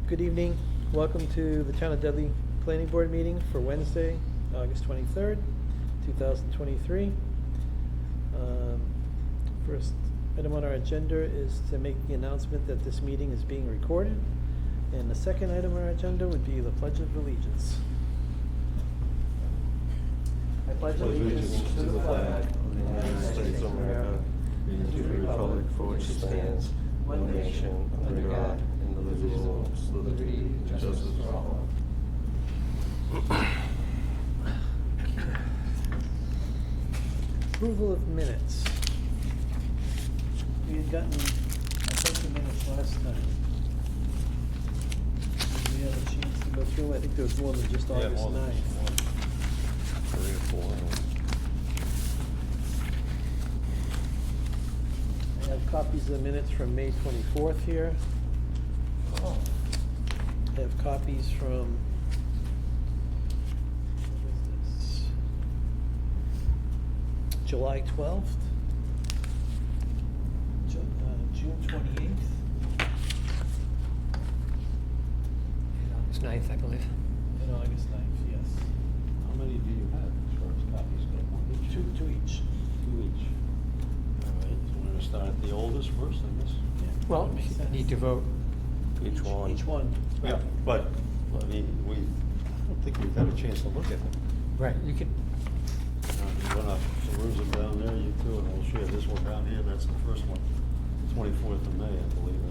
Good evening. Welcome to the Town of Dudley Planning Board meeting for Wednesday, August 23rd, 2023. First item on our agenda is to make the announcement that this meeting is being recorded. And the second item on our agenda would be the Pledge of Allegiance. I pledge allegiance to the flag of the United States of America and to the republic for which it stands, one nation, under God, indivisible, with liberty and justice for all. Approval of minutes. We had gotten, I think, the minutes last time. Did we have a chance to go through? I think there was more than just August 9th. 3 or 4. I have copies of the minutes from May 24th here. Oh. I have copies from, what is this? July 12th. June 28th. And August 9th, I believe. And August 9th, yes. How many do you have as far as copies go? One each? Two each. 2 each. All right, so we're gonna start at the oldest first, I guess? Yeah, Well, that makes you sense. need to vote. Each one. Each one. Yeah, but, I mean, I don't think we've had a chance to look at them. Right, you could, You wanna peruse them down there, you two, and we'll share this one down here, that's the first one. 24th of May, I believe.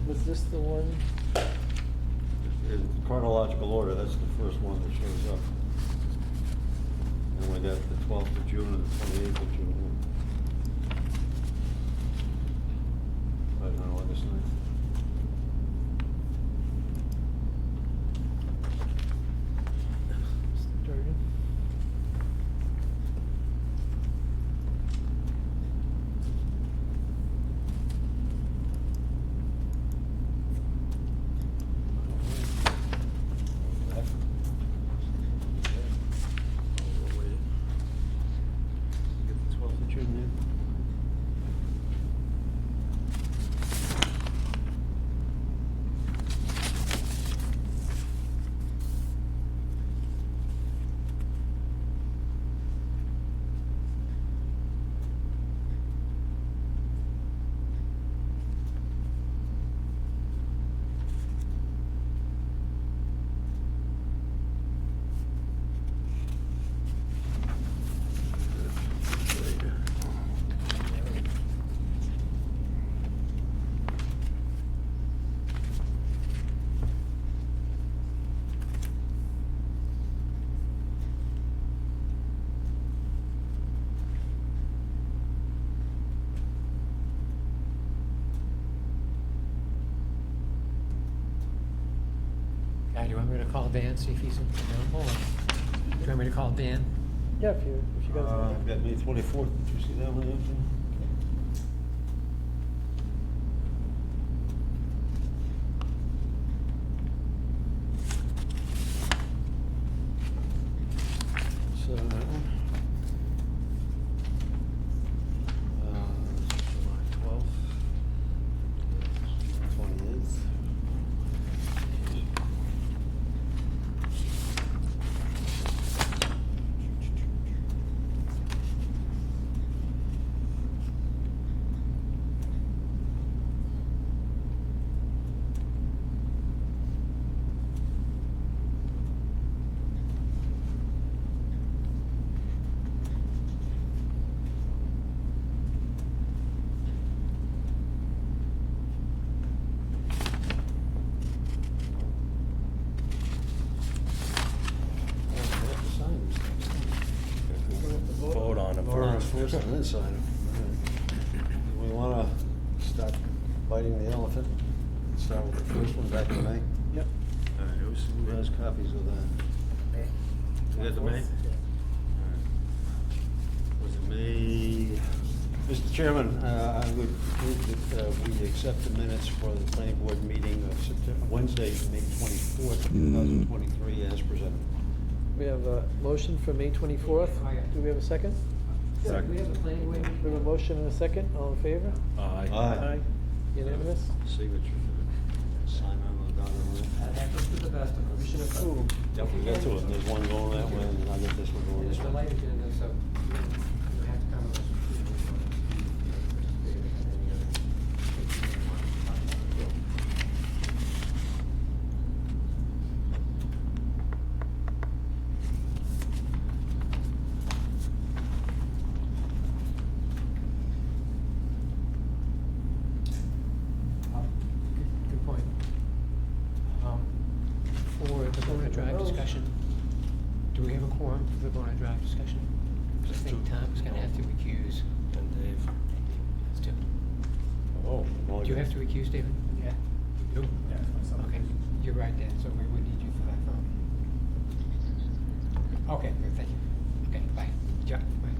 Was this the one? In chronological order, that's the first one that shows up. And we got the 12th of June and the 28th of June. Right on August 9th. Durgan. Get the 12th of June in. do you want me to call Dan, see if he's available? Or do you want me to call Dan? Yeah, if you guys. I've got May 24th, did you see that one, Anthony? So that one. July 12th. 28th. Vote on them Vote on it first. first and then sign them. We wanna start biting the elephant, start with the first one back in May. Yep. All right, who has copies of that? You got the May? Was it May? Mr. Chairman, I would move that we accept the minutes for the planning board meeting of Wednesday, May 24th, 2023, as presented. We have a motion for May 24th. Do we have a second? We have a planning board meeting. We have a motion and a second. All in favor? Aye. Aye. Unanimous? Signature. Sign on down there. That happens to the best of us. We should have. Yep, we got two of them. There's one going that way, and I got this one going There's this the way. light agenda, so you have to come with us. Good point. For the Bona Drive discussion, do we have a quorum for the Bona Drive discussion? 'Cause I think Tom's gonna have to recuse. And Dave. Let's do. Oh. Do you have to recuse, David? Yeah. You do? Yeah. Okay, you're right, Dan, so we would need you for that vote. Okay, good, thank you. Okay, bye. Jack, bye.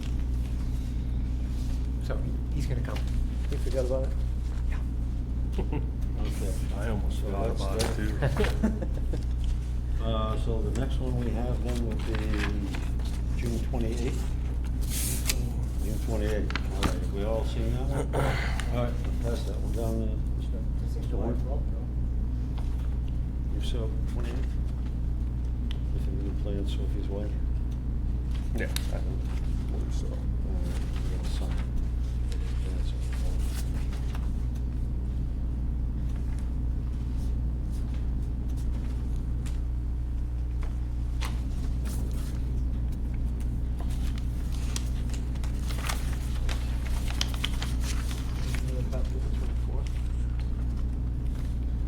So, he's gonna come. You forgot about it? Yeah. Okay. I almost forgot That's about it too. So the next one we have then would be June 28th. June 28th. All right, have we all seen that one? All right, we'll pass that one down then. Mr. Warren? You saw 28th? If you would play it Sophie's Way. Yeah, I believe so. We're gonna sign it.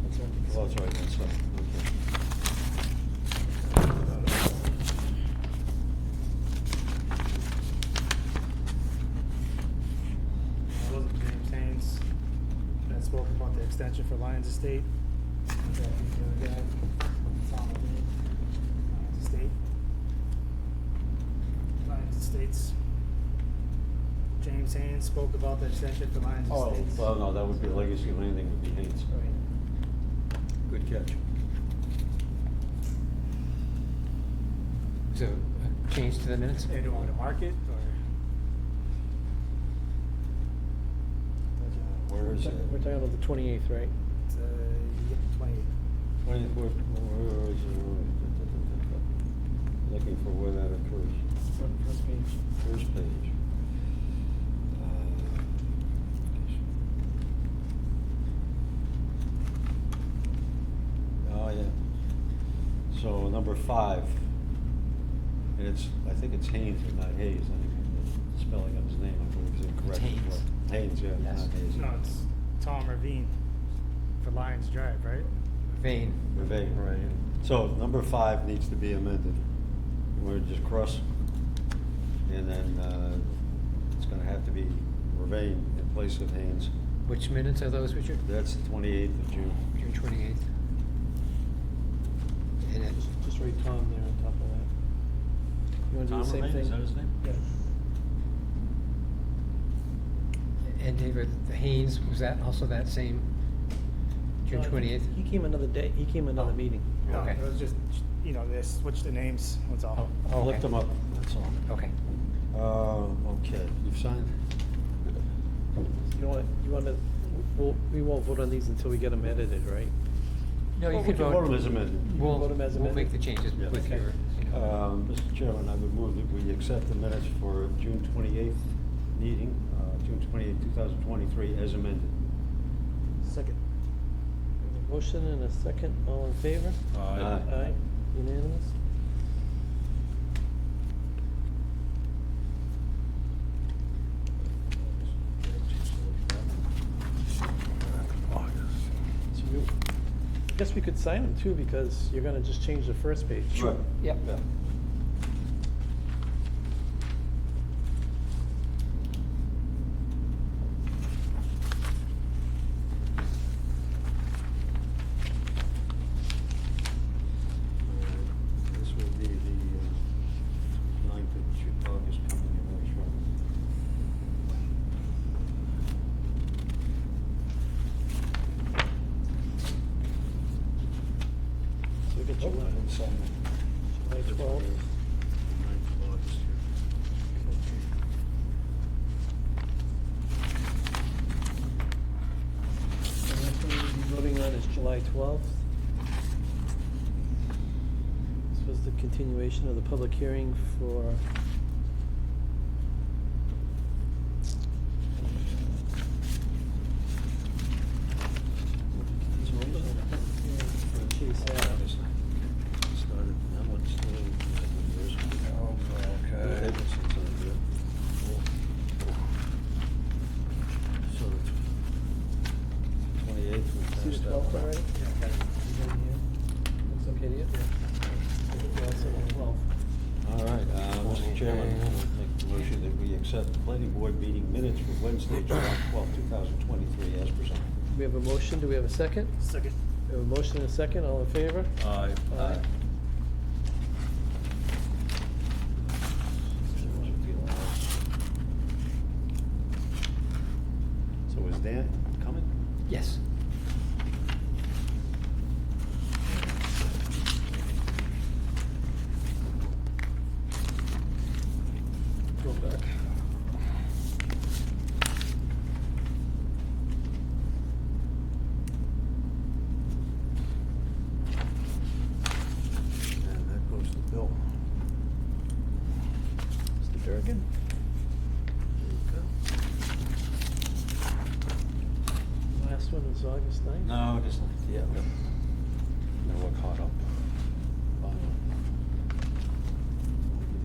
That's it. Oh, that's right, that's right, okay. It wasn't James Haynes that spoke about the extension for Lions Estate. The other guy, Tom Levine, Lions Estate. Lions Estates. James Haynes spoke about the extension for Lions Oh, Estates. well, no, that would be Legacy Landing, would be Haynes. Good catch. So, change to the minutes? They don't want to mark it, or? Where is it? We're talking about the 28th, right? It's, yeah, 28. 24th, where is it? Looking for where that occurs. First page. First page. Oh, yeah. So number 5, and it's, I think it's Haynes and not Hayes, the spelling of his name, I believe is incorrect. It's Haynes. Haynes, yeah, Yes. not Hayes. No, it's Tom Ravine for Lions Drive, right? Vane. Ravine, right. So number 5 needs to be amended. We're just cross, and then it's gonna have to be Ravine in place of Haynes. Which minutes are those, Richard? That's the 28th of June. June 28th. And it, Just write Tom there on top of that. You wanna do the same thing? his name? Yeah. and David, the Haynes, was that also that same June 28th? He came another day, he came another Oh. meeting. No, Okay. it was just, they switched the names, that's all. Oh, okay. Lift them up, that's all. Okay. Okay, you've signed? You want to, we won't vote on these until we get them edited, right? No, you Well, could we can vote. vote them as amended. We'll, vote 'em as we'll make amended? the changes Yeah. with Okay. your, Mr. Chairman, I would move that we accept the minutes for June 28th meeting, June 28th, 2023, as amended. Second. Motion and a second, all in favor? Aye. Aye, unanimous? So I guess we could sign them too, because you're gonna just change the first page. Right. Yep. Yeah. This will be the 9th of August coming in, very shortly. So we get Oh, I July, didn't sign it. July 12th. 9th of August here. The next one we'll be voting on is July 12th. continuation of the public hearing for Chase Ave. Started, that one's still, years ago. Okay. So the 28th, we See passed the that 12th one. already? Looks okay to you? Yeah. Also the 12th. All right, Mr. Chairman, I make the motion that we accept the planning board meeting minutes for Wednesday, July 12th, 2023, as presented. We have a motion, do we have a second? Second. We have a motion and a second, all in favor? Aye. Aye. So is Dan coming? Yes. Go back. And that goes to Bill. Mr. Durgan? Last one is August 9th? No, it isn't, yeah. No, we're caught up.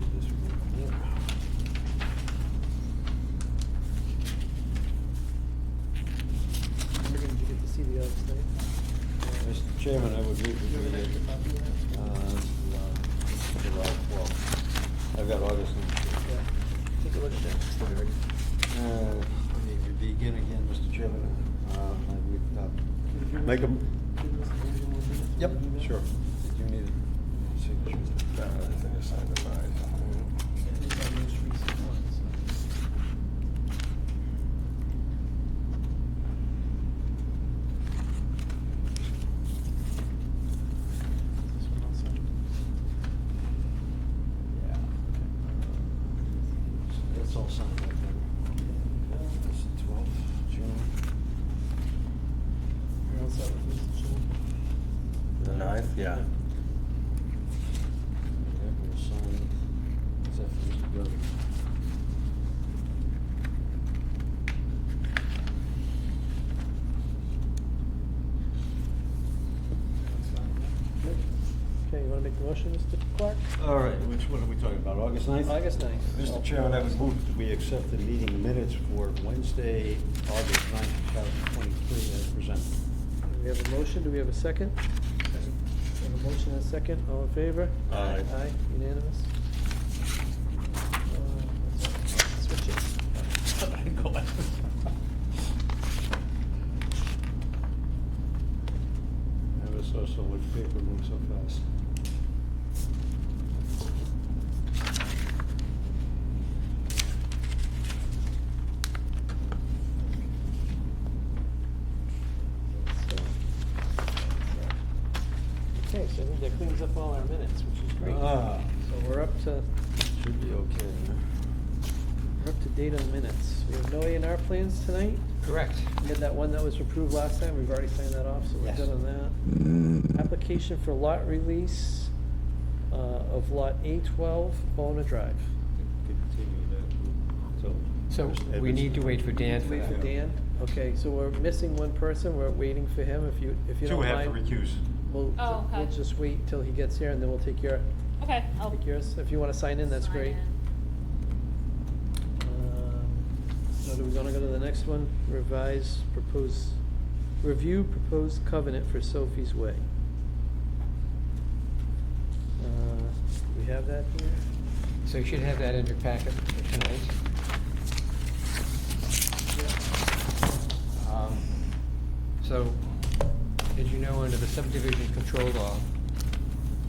Give you this real quick. Durgan, did you get to see the August 9th? Mr. Chairman, I would move You have an that extra we, copy of that? July 12th. I've got August Yeah. Take a look at that, Mr. Durgan. Let me begin again, Mr. Chairman. I would, make a, yep, sure. Did you need a signature? No, I think I signed it mine. That's all signed right there. That's the 12th, June. You're all set with Mr. Chairman? The 9th, yeah. Yeah, we'll sign, is that for Mr. Gurley? Okay, you wanna make the motion, Mr. Clark? All right, which one are we talking about, August 9th? August 9th. Mr. Chairman, I would move that we accept the meeting minutes for Wednesday, August 9th, 2023, as presented. We have a motion, do we have a second? We have a motion and a second, all in favor? Aye. Aye, unanimous. Switch it. Never saw so much paper move so fast. Okay, so I think that cleans up all our minutes, which is great. Ah, So we're up to should be okay. We're up to date on minutes. We have no A&R plans tonight. Correct. We had that one that was approved last time, we've already signed that off, so we're Yes. good on that. Application for lot release of lot A12, Bona Drive. Continue that till. So Mr. we need to Edwards- wait for Dan for Wait for that. Dan? Okay, so we're missing one person, we're waiting for him, if you Two don't have to mind. recuse. We'll okay. just wait till he gets here and then we'll take Okay, I'll. take yours. If you wanna sign in, that's sign great. in. So do we wanna go to the next one? Review proposed covenant for Sophie's Way. We have that here? So you should have that in your packet for tonight. So, as you know, under the subdivision control law,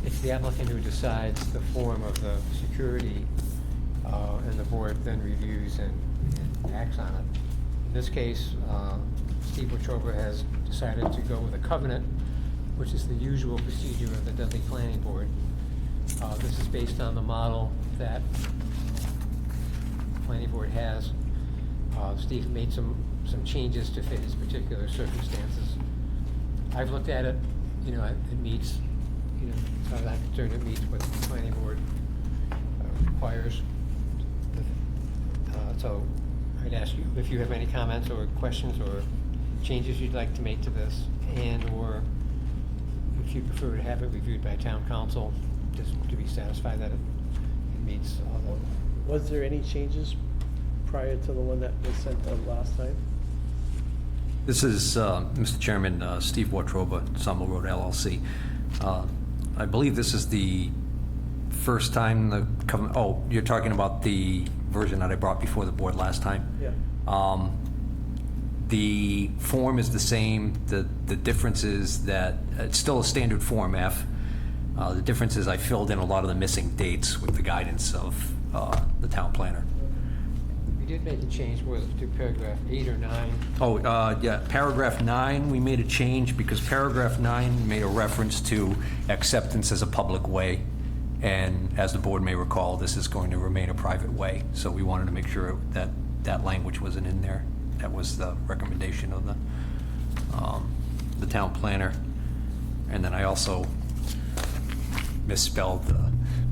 it's the applicant who decides the form of the security, and the board then reviews and acts on it. In this case, Steve Wetruba has decided to go with a covenant, which is the usual procedure of the Dudley Planning Board. This is based on the model that the planning board has. Steve made some changes to fit his particular circumstances. I've looked at it, you know, it meets you know, as far as I'm concerned, it meets what the planning board requires. So I'd ask you if you have any comments or questions or changes you'd like to make to this, and/or if you prefer to have it reviewed by town council, just to be satisfied that it meets all the. Was there any changes prior to the one that was sent out last time? This is, Mr. Chairman, Steve Wartroba, Sawmill Road LLC. I believe this is the first time oh, you're talking about the version that I brought before the board last time? Yeah. The form is the same. The difference is that it's still a standard Form F. The difference is I filled in a lot of the missing dates with the guidance of the town planner. We did make a change, was it to paragraph 8 or 9? Oh, yeah, paragraph 9, we made a change because paragraph 9 made a reference to acceptance as a public way. And as the board may recall, this is going to remain a private way. So we wanted to make sure that that language wasn't in there. That was the recommendation of the town planner. And then I also misspelled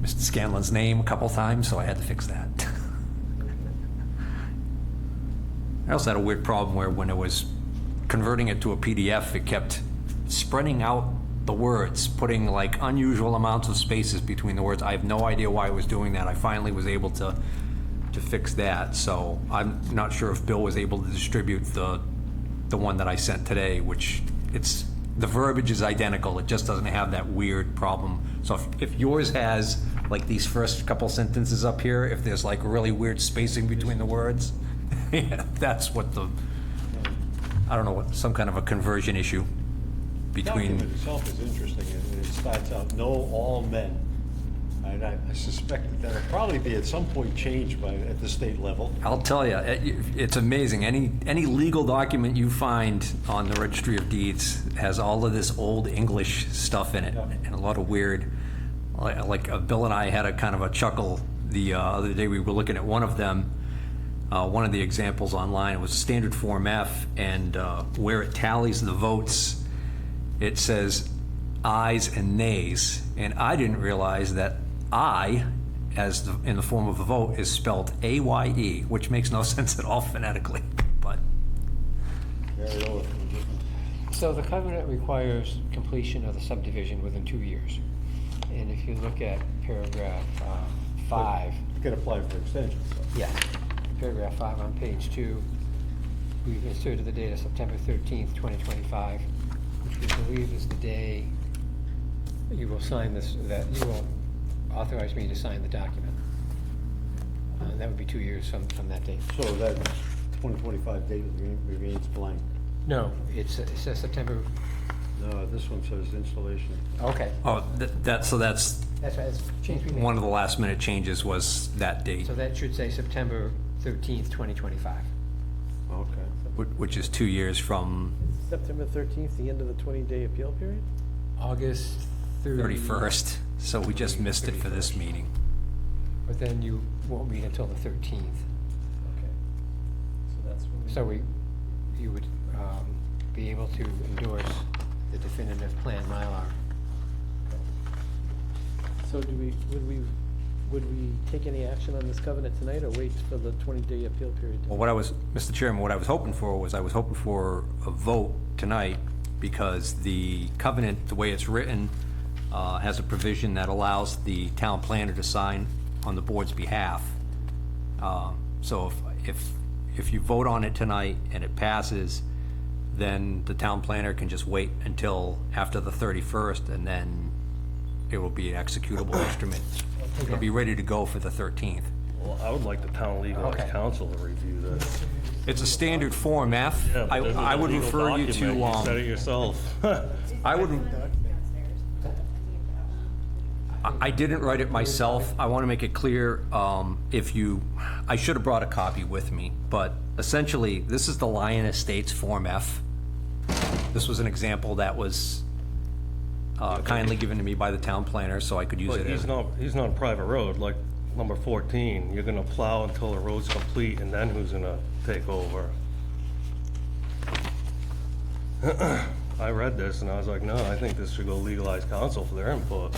Mr. Scanlon's name a couple times, so I had to fix that. I also had a weird problem where when it was converting it to a PDF, it kept spreading out the words, putting like unusual amounts of spaces between the words. I have no idea why it was doing that. I finally was able to fix that. So I'm not sure if Bill was able to distribute the one that I sent today, which the verbiage is identical. It just doesn't have that weird problem. So if yours has like these first couple sentences up here, if there's like really weird spacing between the words, yeah, that's what I don't know, what, some kind of a conversion issue The between. document itself is interesting. It starts out, know all men. And I suspect that that'll probably be at some point changed at the state level. I'll tell you, it's amazing. Any legal document you find on the Registry of Deeds has all of this old English stuff in it, Yeah. and a lot of weird. Like Bill and I had a kind of a chuckle the other day. We were looking at one of them, one of the examples online. It was standard Form F, and where it tallies the votes, it says ayes and nays, and I didn't realize that I, in the form of a vote, is spelled A-Y-E, which makes no sense at all phonetically, but. Very old. So the covenant requires completion of the subdivision within 2 years. And if you look at paragraph 5, You can apply for extension, so. yeah, paragraph 5 on page 2, we've inserted the date of September 13th, 2025, which we believe is the day you will sign this, that you will authorize me to sign the document. That would be 2 years from that date. So that 2025 date remains blank. No, it says September. No, this one says installation. Okay. Oh, so that's That's right, it's changed. we made. one of the last minute changes was that date, So that should say September 13th, 2025. Okay. which is 2 years from September 13th, the end of the 20-day appeal period? August 31st, so we just missed it for this 31st. meeting. But then you won't meet until the 13th. Okay. So that's when. So you would be able to endorse the definitive plan Mylar. So would we take any action on this covenant tonight, or wait for the 20-day appeal period? Well, Mr. Chairman, what I was hoping for was a vote tonight, because the covenant, the way it's written, has a provision that allows the town planner to sign on the board's behalf. So if you vote on it tonight and it passes, then the town planner can just wait until after the 31st, and then it will be an executable instrument. It'll be ready to go for the 13th. Well, I would like the town legal Okay. counsel to review this. It's a standard Form F. Yeah, but there's I no would legal refer you document. You said it to, yourself. I would, I didn't write it myself. I want to make it clear, I should have brought a copy with me, but essentially, this is the Lyon Estates Form F. This was an example that was kindly given to me by the town planner, so I could use But it as. he's not a private road, like number 14. You're gonna plow until the road's complete, and then who's gonna take over? I read this and I was like, no, I think this should go legalized counsel for their input.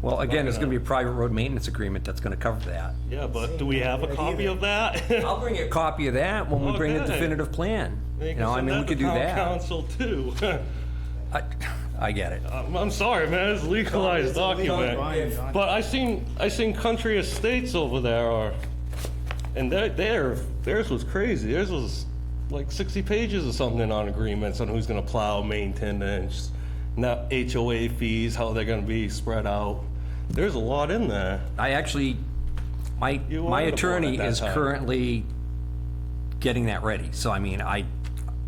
Well, again, there's gonna be a private road maintenance agreement that's gonna cover that. Yeah, but do we have a copy of that? I'll bring you a copy of that when we bring the Okay. definitive plan. You You can know, I send mean, we that could to do town that. council too. I get it. I'm sorry, man, it's a legalized It's a legal document. document. But I seen Country Estates over there and theirs was crazy. Theirs was like 60 pages or something on agreements on who's gonna plow, maintenance, not HOA fees, how they're gonna be spread out. There's a lot in there. I actually, my You my wanted to attorney want it that is time. currently getting that ready. So I mean,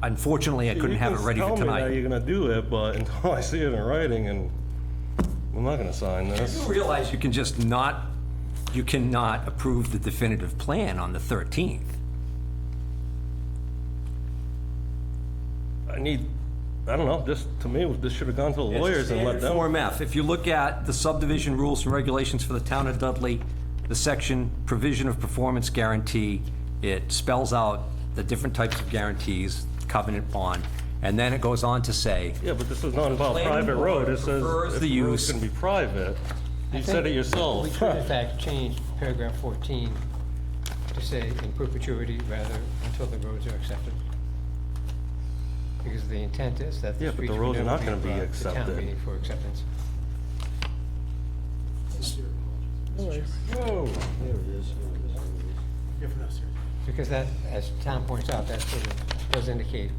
unfortunately, I couldn't have it ready for You can tell me that tonight. you're gonna do it, but until I see it in writing, and I'm not gonna sign this. You realize you cannot approve the definitive plan on the 13th. I don't know, just, to me, this should have gone to the lawyers and let them. Form F, if you look at the subdivision rules and regulations for the town of Dudley, the section provision of performance guarantee, it spells out the different types of guarantees, covenant bond, and then it goes on to say, Yeah, but this is not about Planning private road, it says prefers if the the road's use- gonna be private. You said it yourself. We could in fact change paragraph 14 to say in perpetuity rather until the roads are accepted. Because the intent is that Yeah, the but streets the will roads are never not be gonna be brought to town accepted. meeting for acceptance. No worries. Whoa, there it is. Here for those, sir. Because that, as Tom points out, that sort of does indicate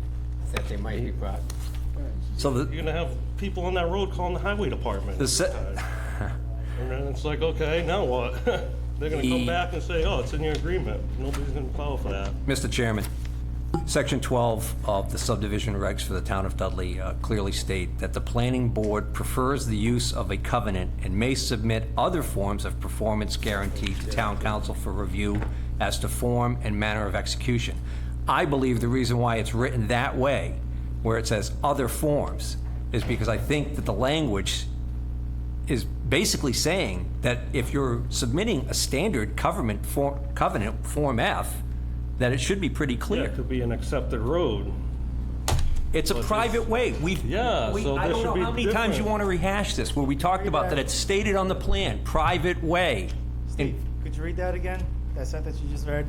that they might be brought. so You're gonna have people on that road calling the highway department. the, se- And then it's like, okay, now what? They're gonna The- come back and say, oh, it's in your agreement. Nobody's gonna follow for that. Mr. Chairman, Section 12 of the subdivision regs for the town of Dudley clearly state that the planning board prefers the use of a covenant and may submit other forms of performance guarantee to town council for review as to form and manner of execution. I believe the reason why it's written that way, where it says other forms, is because I think that the language is basically saying that if you're submitting a standard covenant, Form F, that it should be pretty Yeah, clear. it could be an accepted road. It's a But private way. Yeah, so I there don't should know be how many times you different. want to rehash this, where we talked about that it's stated on the plan, private way. Steve, And- could you read that again? That sentence you just read?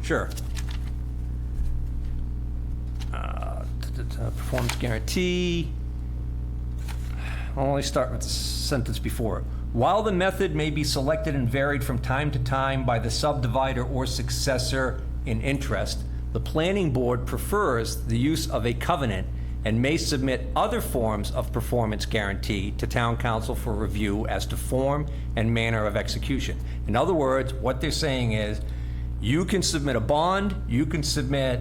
Sure. Performance guarantee. I'll only start with the sentence before it. While the method may be selected and varied from time to time by the subdivider or successor in interest, the planning board prefers the use of a covenant and may submit other forms of performance guarantee to town council for review as to form and manner of execution. In other words, what they're saying is, you can submit a bond, you can submit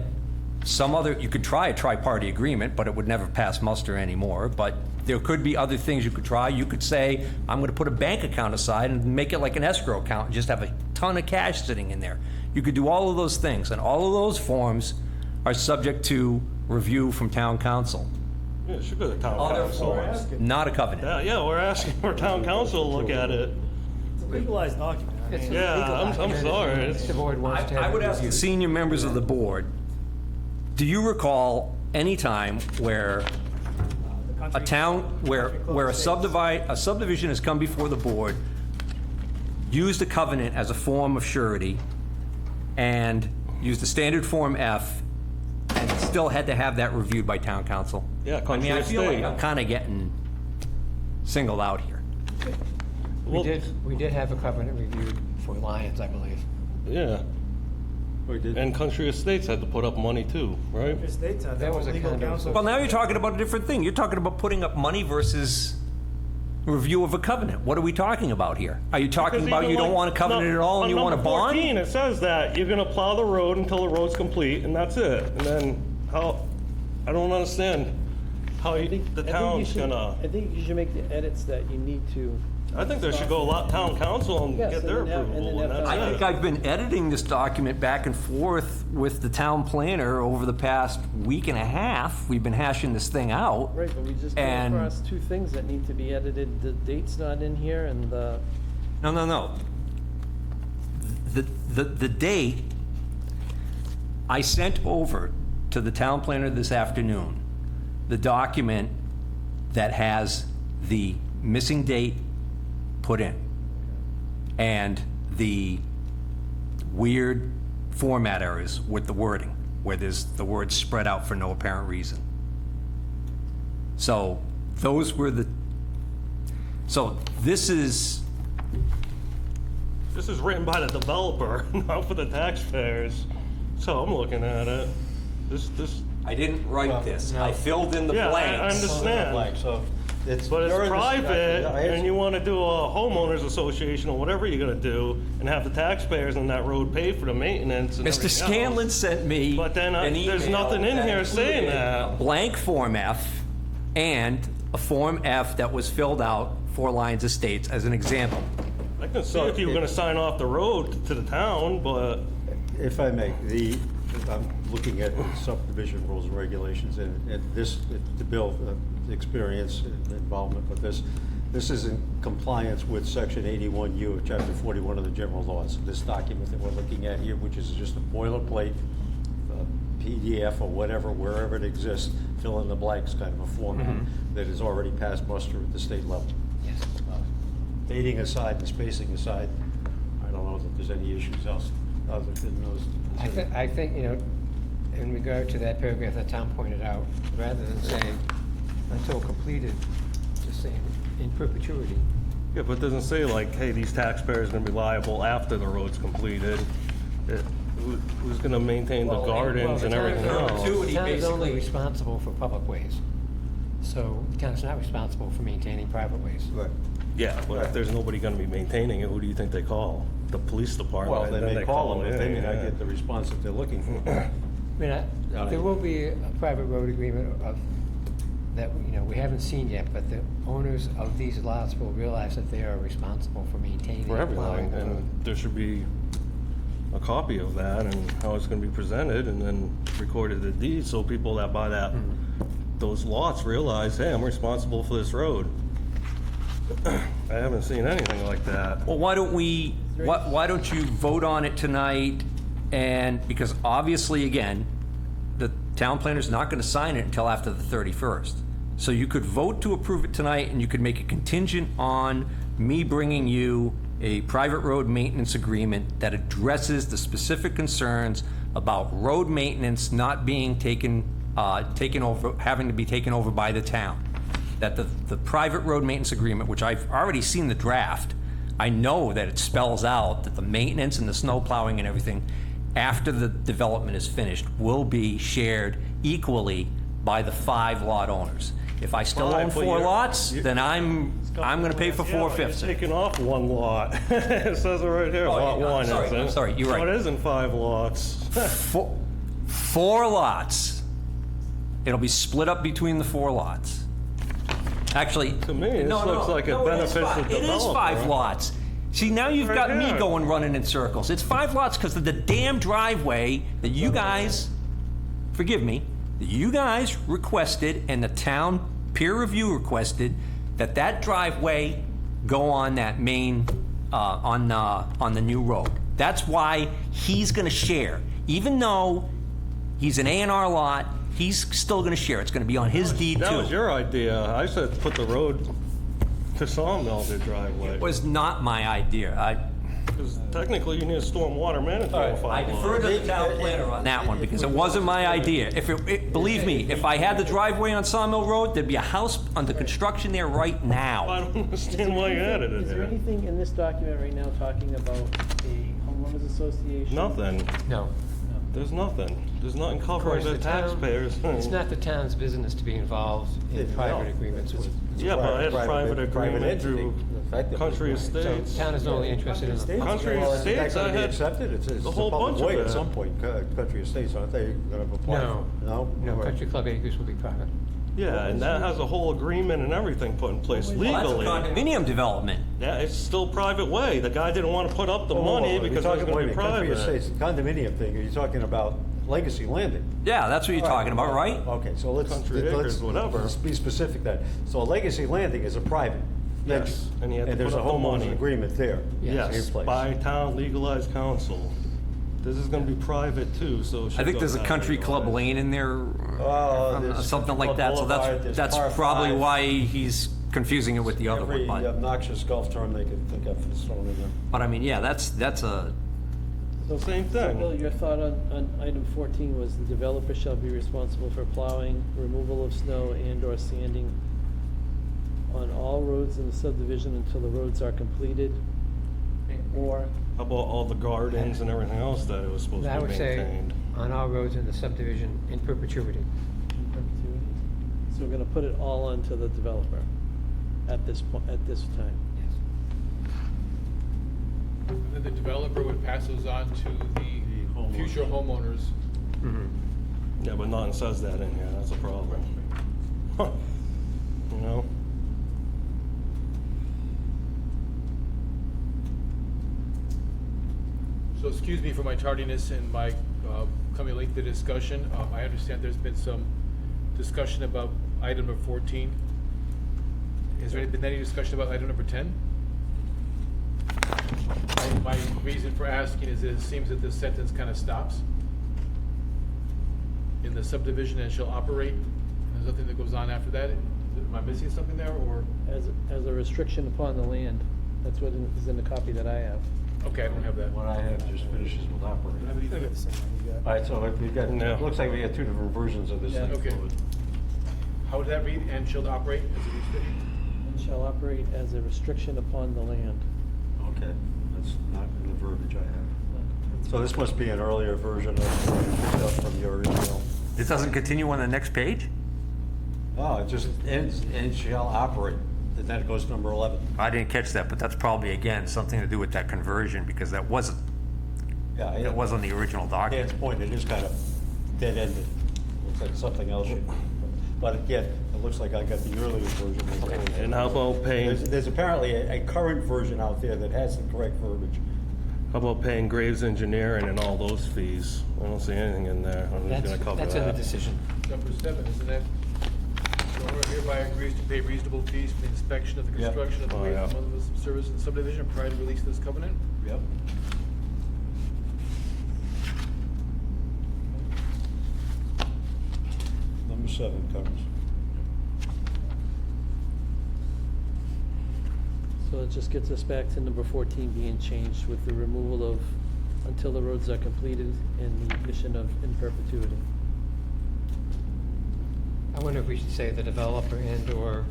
some other, you could try a tri-party agreement, but it would never pass muster anymore. But there could be other things you could try. You could say, I'm gonna put a bank account aside and make it like an escrow account and just have a ton of cash sitting in there. You could do all of those things, and all of those forms are subject to review from town council. Yeah, it should go to town Other council. forms, not a covenant. Yeah, we're asking for town council to look at it. It's a legalized document. I It's mean, a Yeah, legal I'm document. sorry, If it's- the board wants to have I would it ask the reviewed. senior members of the board, do you recall any time where the a country- town where country club a states- subdivision has come before the board, used a covenant as a form of surety, and used the standard Form F, and still had to have that reviewed by town council? Yeah, I mean, Country I feel like Estate. I'm kind of getting singled out here. Well, We did have a covenant reviewed for Lions, I believe. Yeah, and Country Estates had to put up money too, right? Country Estates had their That was own a legal condo counsel. Well, now you're talking about a different thing. You're talking about putting up money versus review of a covenant. What are we talking about here? Are you talking Because about even you don't like- want a covenant no, at all and you on want a number bond? 14, it says that you're gonna plow the road until the road's complete, and that's it. And then how, I don't understand how the town's gonna, I think you should make the edits that you need to. I think there should go a lot, town council and Yes, get and their then have- and approval, then and have that's I it. think I've been editing this document back and forth with the town planner over the past week and a half. We've been hashing this thing out. Right, but we just came And- across two things that need to be edited. The date's not in here and the, No. The date, I sent over to the town planner this afternoon the document that has the missing date put in and the weird format errors with the wording, where there's the words spread out for no apparent reason. So those were the, so this is, This is written by the developer, not for the taxpayers. So I'm looking at it. This, I didn't write this, I filled in the yeah, I blanks. understand. Blank, so it's. But you're it's in this- private, I and you wanna do a homeowners association or whatever you're gonna do, and have the taxpayers on that road pay for the maintenance and Mr. everything Scanlon else. sent me But then an there's email nothing in that here saying included that. a blank Form F and a Form F that was filled out for Lions Estates as an example. I can see if you were gonna sign off the road to the town, but If I may, I'm looking at subdivision rules and regulations, and this, to build experience and involvement with this is in compliance with section 81U of chapter 41 of the general laws. This document that we're looking at here, which is just a boilerplate, PDF or whatever, wherever it exists, fill in the blanks kind of a format that is already passed muster at the state level. Yes. Dating aside and spacing aside, I don't know that there's any issues else other than those. I think, you know, in regard to that paragraph that Tom pointed out, rather than saying until completed, just saying in perpetuity. yeah, but it doesn't say like, hey, these taxpayers are gonna be liable after the road's completed. Who's gonna maintain the gardens and everything else? The town is only basically. responsible for public ways. So the town is not responsible for maintaining private ways. Right. Yeah, but if there's nobody gonna be maintaining it, who do you think they call? The police department? Well, and they then may call them, in, but they may not yeah. get the response that they're looking for. I mean, there will be a private road agreement of, that, you know, we haven't seen yet, but the owners of these lots will realize that they are responsible for maintaining. For and plowing everything, the road. and there should be a copy of that and how it's gonna be presented, and then recorded the deed, so people that buy that, those lots realize, hey, I'm responsible for this road. I haven't seen anything like that. Well, why don't we, why don't you vote on it tonight? And, because obviously, again, the town planner's not gonna sign it until after the 31st. So you could vote to approve it tonight, and you could make a contingent on me bringing you a private road maintenance agreement that addresses the specific concerns about road maintenance not being taken over, having to be taken over by the town. That the private road maintenance agreement, which I've already seen the draft, I know that it spells out that the maintenance and the snow plowing and everything after the development is finished will be shared equally by the 5 lot owners. If I still own Five, but 4 you're- lots, then I'm gonna pay for Yeah, but 4/5. you're taking off one lot. It says it right here, Oh, lot yeah, I'm one. sorry, isn't I'm it? sorry, you're So right. it isn't 5 lots. 4 lots. It'll be split up between the 4 lots. Actually. To me, this no, looks like it no, benefits the It is developer. 5 lots. See, now you've Right got me here. going running in circles. It's 5 lots because of the damn driveway that you guys, forgive me, that you guys requested and the town peer review requested that driveway go on that main, on the new road. That's why he's gonna share. Even though he's an A&R lot, he's still gonna share. It's gonna be on his deed too. That was your idea. I said put the road to Sawmill, their driveway. It was not my idea. Because technically you need a stormwater management I 5 defer to lots. the town planner on that one, because it wasn't my idea. Believe me, if I had the driveway on Sawmill Road, there'd be a house under construction there right I now. don't understand why you added it Is there there. anything in this document right now talking about a homeowners association? Nothing. No. There's nothing. There's nothing Of covering course, the the town, taxpayers. it's not the town's business to be involved in private agreements with. Yeah, but I had a private agreement entity, through effectively. Country So Estates. the town is only interested in the. Country Well, is that Estates, I gonna be had accepted? It's a a whole bunch public of way at it. some point. Country Estates, aren't they gonna apply? No. No? No, All right. Country Club Acres will be private. Yeah, and that has a whole agreement and everything put in place Well, that's a legally. condominium development. Yeah, it's still private way. The guy didn't want to put up the Whoa, whoa, money whoa, you're because it was talking- going wait to a be minute, Country private. Estates condominium thing, are you talking about legacy landing? Yeah, that's what you're talking about, right? Okay, so let's. Country let's acres, whatever. Let's be specific then. So a legacy landing is a private venture. Yes, and you have to there's put a up the homeowners money. agreement there. Yes, In place. by town legalized council. This is going to be private too, so it should I think go there's a town country club legalized. lane in there. there's something like that, so Boulevard, there's that's Par probably 5. why he's confusing it with the other one, Every but, obnoxious golf term they could think of is thrown in there. but I mean, yeah, that's a, Same So thing. Bill, your thought on item 14 was the developer shall be responsible for plowing, removal of snow and/or sanding on all roads in the subdivision until the roads are completed, or, How about all the gardens and everything else that it was supposed I to be would say, maintained? on all roads in the subdivision in perpetuity. in perpetuity. So we're gonna put it all onto the developer at this point, at this time. Then the developer would pass those on to the homeowners. future homeowners. Yeah, but nothing says that in here, that's a problem. You know? So excuse me for my tardiness and my coming late to the discussion. I understand there's been some discussion about item number 14. Has there been any discussion about item number 10? My reason for asking is it seems that this sentence kind of stops in the subdivision and shall operate. There's nothing that goes on after that. Am I missing something there, or? As a restriction upon the land, that's what is in the copy that I have. Okay, I don't have that. What I have just finishes with operate. I got the same one you got. All right, so we've got, Yeah. it looks like we got two different versions of this Yeah. thing. Okay. How would that read? And shall operate as a restriction? And shall operate as a restriction upon the land. Okay, that's not in the verbiage I have. So this must be an earlier version of what you picked up from your original. it doesn't continue on the next page? Oh, it just ends, and shall operate, and then it goes to number 11. I didn't catch that, but that's probably, again, something to do with that conversion, because that wasn't the original Dan's document. point, it is kind of dead-ended. Looks like something else should, but again, it looks like I got the earlier version. And how about paying, There's apparently a current version out there that has the correct verbiage. how about paying Graves Engineering and all those fees? I don't see anything in there. I'm just gonna cover That's in the that. decision. Number 7, isn't that? The owner hereby agrees to pay reasonable fees for the inspection of the Yeah. construction of the Oh, way yeah. of service and subdivision prior to release of this covenant. Yep. Number 7 covers. So it just gets us back to number 14 being changed with the removal of until the roads are completed and the addition of in perpetuity. I wonder if we should say the developer and/or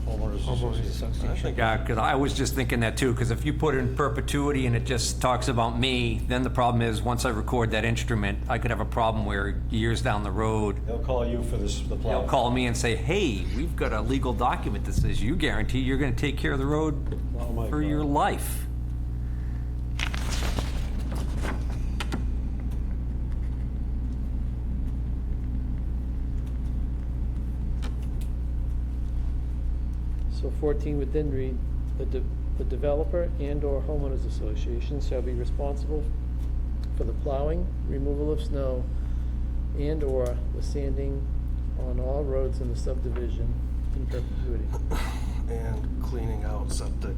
Homeowners homeowners Association. association. Yeah, because I was just thinking that too, because if you put in perpetuity and it just talks about me, then the problem is, once I record that instrument, I could have a problem where years down the road, They'll call you for this, the plow. they'll call me and say, hey, we've got a legal document that says you guarantee you're gonna take care of the road Oh my for your God. life. So 14 would then read, the developer and/or homeowners association shall be responsible for the plowing, removal of snow, and/or the sanding on all roads in the subdivision in perpetuity. And cleaning out septic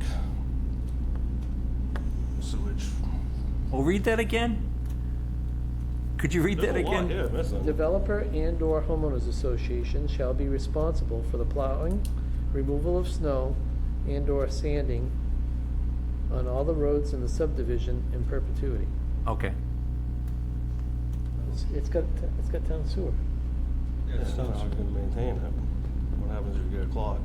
sewage. Oh, read that again? Could you read that There's a lot again? here missing. Developer and/or homeowners association shall be responsible for the plowing, removal of snow, and/or sanding on all the roads in the subdivision in perpetuity. Okay. It's got town sewer. That's not how you're gonna maintain it. What happens if you get a clog?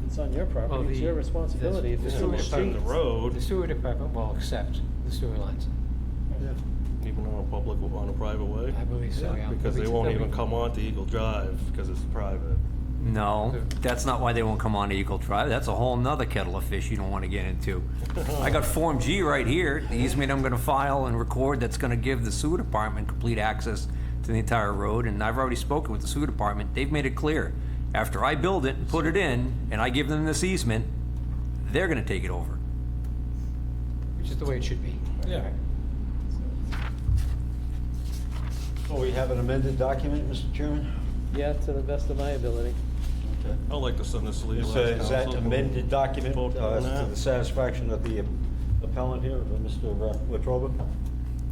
If it's on your Well, property, it's the- your responsibility. If the it's Yeah, in the if it's on street. the road, The sewer department will accept the sewer lines. even on a public, on a private way? I believe so, yeah. Because they won't even come onto Eagle Drive because it's private. No, that's not why they won't come on to Eagle Drive. That's a whole nother kettle of fish you don't want to get into. I got Form G right here, the easement I'm gonna file and record that's gonna give the sewer department complete access to the entire road, and I've already spoken with the sewer department. They've made it clear, after I build it and put it in, and I give them this easement, they're gonna take it over. Which is the way it should be. Yeah. So we have an amended document, Mr. Chairman? Yeah, to the best of my ability. Okay. I'd like to send this to legal. Is that amended document Vote on to that. the satisfaction of the appellant here, Mr. Wetruba?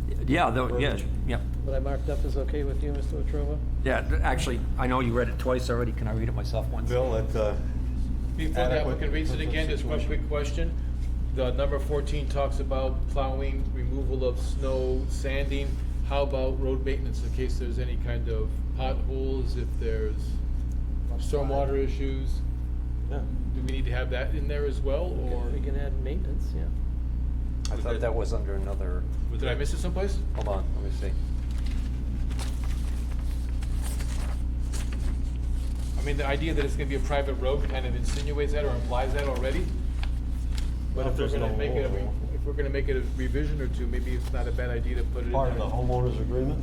Yeah, yeah, Verbiage. yeah. what I marked up is okay with you, Mr. Wetruba? Yeah, actually, I know you read it twice already. Can I read it myself once? Bill, Before the applicant reads it again, just one quick question. The number 14 talks about plowing, removal of snow, sanding. How about road maintenance in case there's any kind of potholes, if there's stormwater issues? Yeah. Do we need to have that in there as well, or We can add maintenance, yeah. I thought that was under another, did I miss it someplace? hold on, let me see. I mean, the idea that it's gonna be a private road kind of insinuates that or implies that already. But if there's we're gonna no make it, hole. if we're gonna make it a revision or two, maybe it's not a bad idea to put it in Part of there. the homeowner's agreement,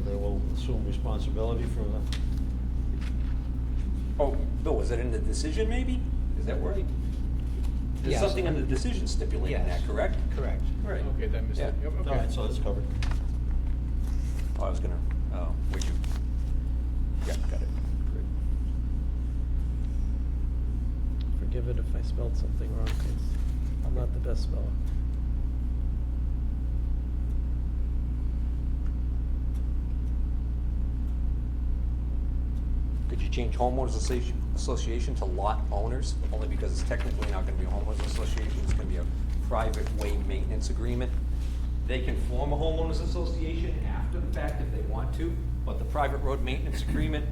they will assume responsibility for the. Oh, Bill, was it in the decision maybe? Is that right? There's Yes. something in the decision stipulating Yes. that, correct? Correct. Right. Okay, that missed it. Yeah. Yep, All okay. right, so that's covered. Oh, I was gonna, oh, would you? Yeah, got it. Great. Forgive it if I spelled something wrong, 'cause I'm not the best speller. Could you change homeowners association to lot owners? Only because it's technically not gonna be a homeowners association, it's gonna be a private way maintenance agreement. They can form a homeowners association after the fact if they want to, but the private road maintenance agreement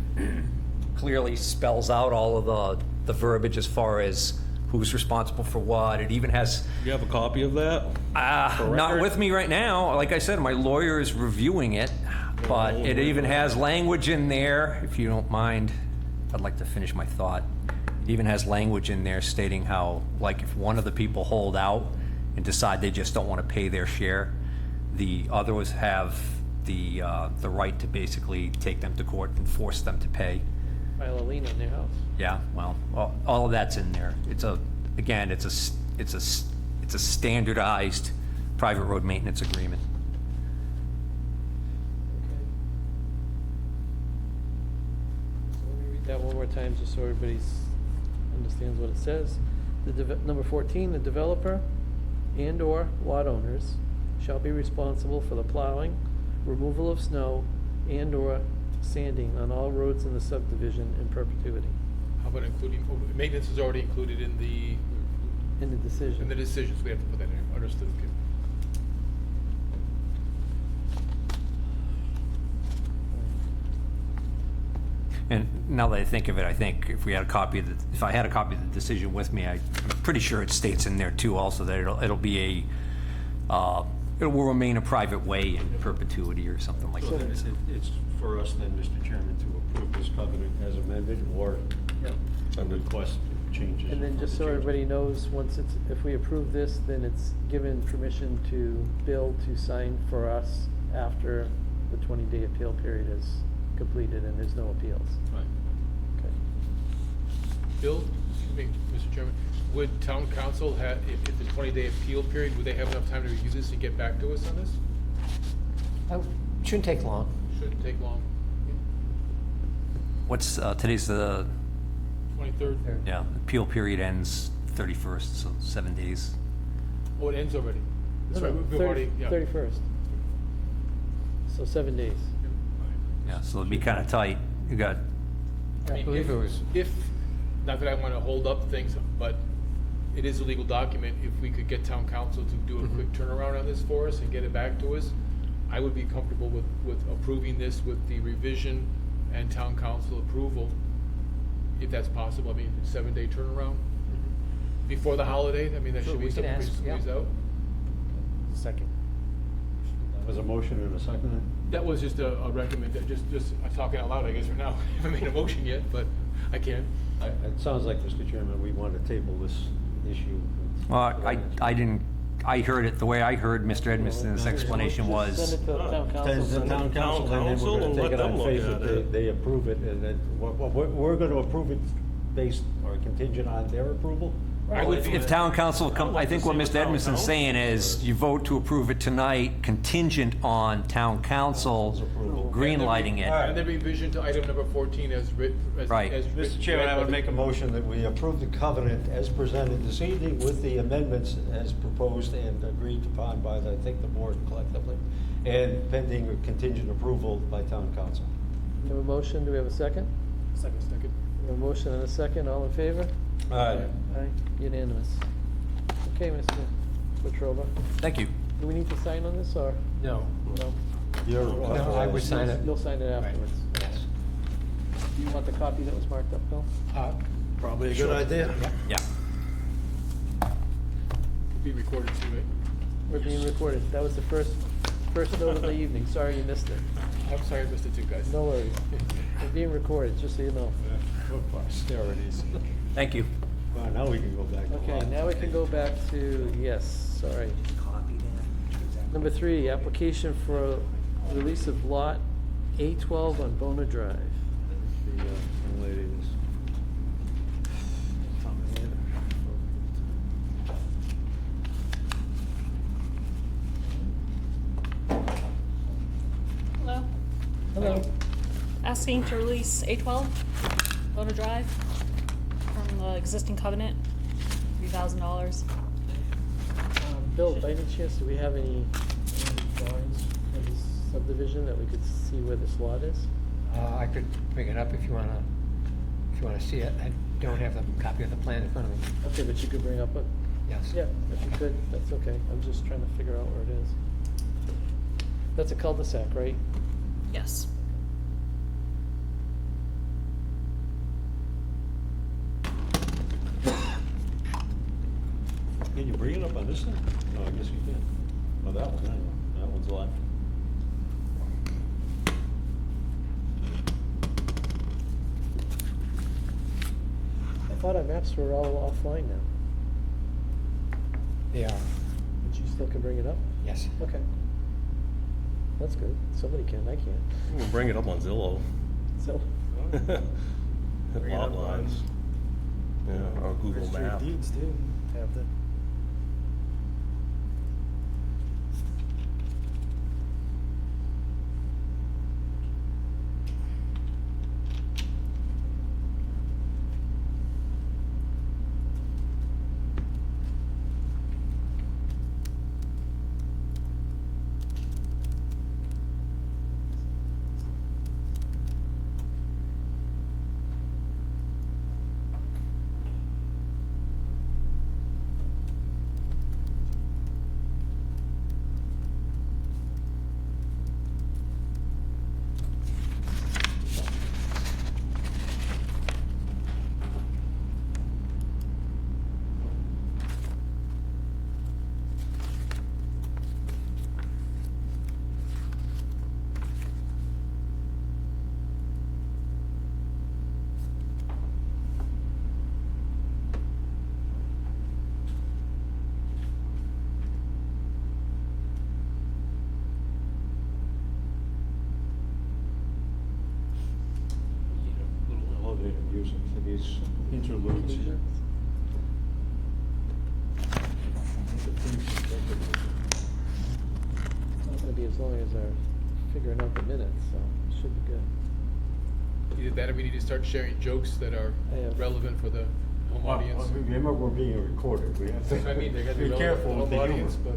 clearly spells out all of the verbiage as far as who's responsible for what. It even has, You have a copy of that? not record? with me right now. Like I said, my lawyer is reviewing it, but it even has language in there, if you don't mind. I'd like to finish my thought. It even has language in there stating how, like, if one of the people hold out and decide they just don't want to pay their share, the others have the right to basically take them to court and force them to pay. File a lien on their house. Yeah, well, all of that's in there. It's a standardized private road maintenance agreement. So let me read that one more time, just so everybody understands what it says. Number 14, the developer and/or lot owners shall be responsible for the plowing, removal of snow, and/or sanding on all roads in the subdivision in perpetuity. How about including, maintenance is already included in the In the decision. decisions, we have to put that in, understood, okay. And now that I think of it, I think if I had a copy of the decision with me, I'm pretty sure it states in there too also that it'll be it will remain a private way in perpetuity or something like So that. then it's for us then, Mr. Chairman, to approve this covenant as amended or a request changes. And then just so everybody knows, if we approve this, then it's given permission to Bill to sign for us after the 20-day appeal period is completed and there's no appeals. Right. Okay. Bill, excuse me, Mr. Chairman, would town council have, if the 20-day appeal period, would they have enough time to review this and get back to us on this? Shouldn't take long. Shouldn't take long. What's today's the 23rd? yeah appeal period ends 31st, so 7 days. Oh, it ends already. That's No, right, no, we've already, yeah. 31st. So 7 days. Yeah, so it'd be kind of tight. You got I I mean, believe it was, if, not that I want to hold up things, but it is a legal document, if we could get town council to do a quick turnaround on this for us and get it back to us, I would be comfortable with approving this with the revision and town council approval, if that's possible. I mean, 7-day turnaround before the holiday, I mean, that Sure, should be we can something we ask, yeah. squeeze out. Second. That was a motion and a second. That was just a recommend, just, I'm talking out loud, I guess, right now. I haven't made a motion yet, but I can. It sounds like, Mr. Chairman, we want to table this issue. well, I didn't. I heard it the way I heard Mr. Edmiston's explanation Send was. it to the town council. Send the town council, and then we're and gonna take let it them on look faith at that it. they approve it, and then, we're gonna approve it based or contingent on their approval? I would be- If town council come, I think what see Mr. what town Edmiston's council saying is, says. you vote to approve it tonight contingent on town council Approval. green lighting it. And the revision to item number 14 as writ. Right. Mr. Chairman, I would make a motion that we approve the covenant as presented this evening with the amendments as proposed and agreed upon by, I think, the board collectively, and pending or contingent approval by town council. We have a motion, do we have a second? Second. We have a motion and a second, all in favor? Aye. Aye, unanimous. Okay, Mr. Petrova, Thank you. do we need to sign on this, or? No, No? You're no, I would authorized. sign it. You'll sign it afterwards. Yes. Do you want the copy that was marked up, Bill? Probably a good idea. Yeah. Be recorded too, right? We're being recorded. That was the first note of the evening. Sorry you missed it. I'm sorry I missed it too, guys. No worries. We're being recorded, just so you know. For posterities. Thank you. Well, now we can go back to. Okay, now we can go back to, yes, sorry. Number 3, application for release of lot A12 on Bona Drive. The young lady is coming in. Hello. Hello. Asking to release A12, Bona Drive, from the existing covenant, $3,000. Bill, by any chance, do we have any drawings of this subdivision that we could see where this lot is? I could bring it up if you wanna see it. I don't have the copy of the plan in front of me. Okay, but you could bring up a, Yes. yeah, if you could, that's okay. I'm just trying to figure out where it is. That's a cul-de-sac, right? Yes. Can you bring it up on this thing? No, I guess you can. Oh, that one, anyway. That one's live. I thought our maps were all offline now. They are, But you still can bring it up? yes. Okay. That's good. Somebody can, I can't. We'll bring it up on Zillow. So, Bring it Lot up on- lines. Yeah, or Google Registry of Map. Deeds too, have the. Little elevator music for these interludes. it's not gonna be as long as our figuring out the minutes, so it should be good. Either that or we need to start sharing jokes that are I have- relevant for the home audience. Remember, we're being recorded. We have to. That's what I mean, they gotta be Be relevant careful for the with home the humor. audience, but.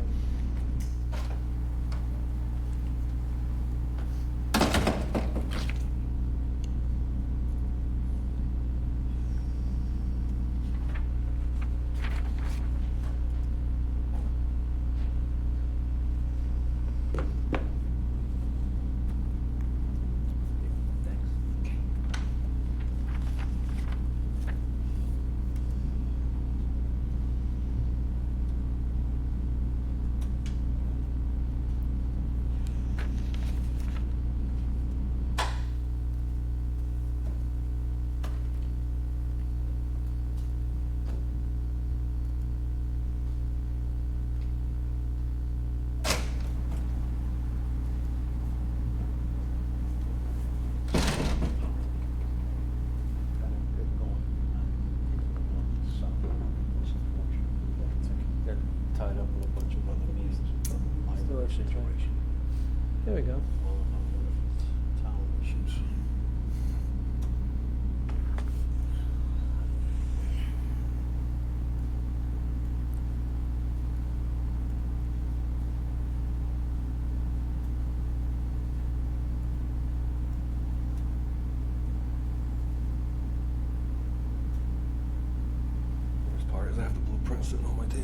They're tied up with a bunch of other meetings. Still have to try. There we go. Town issues.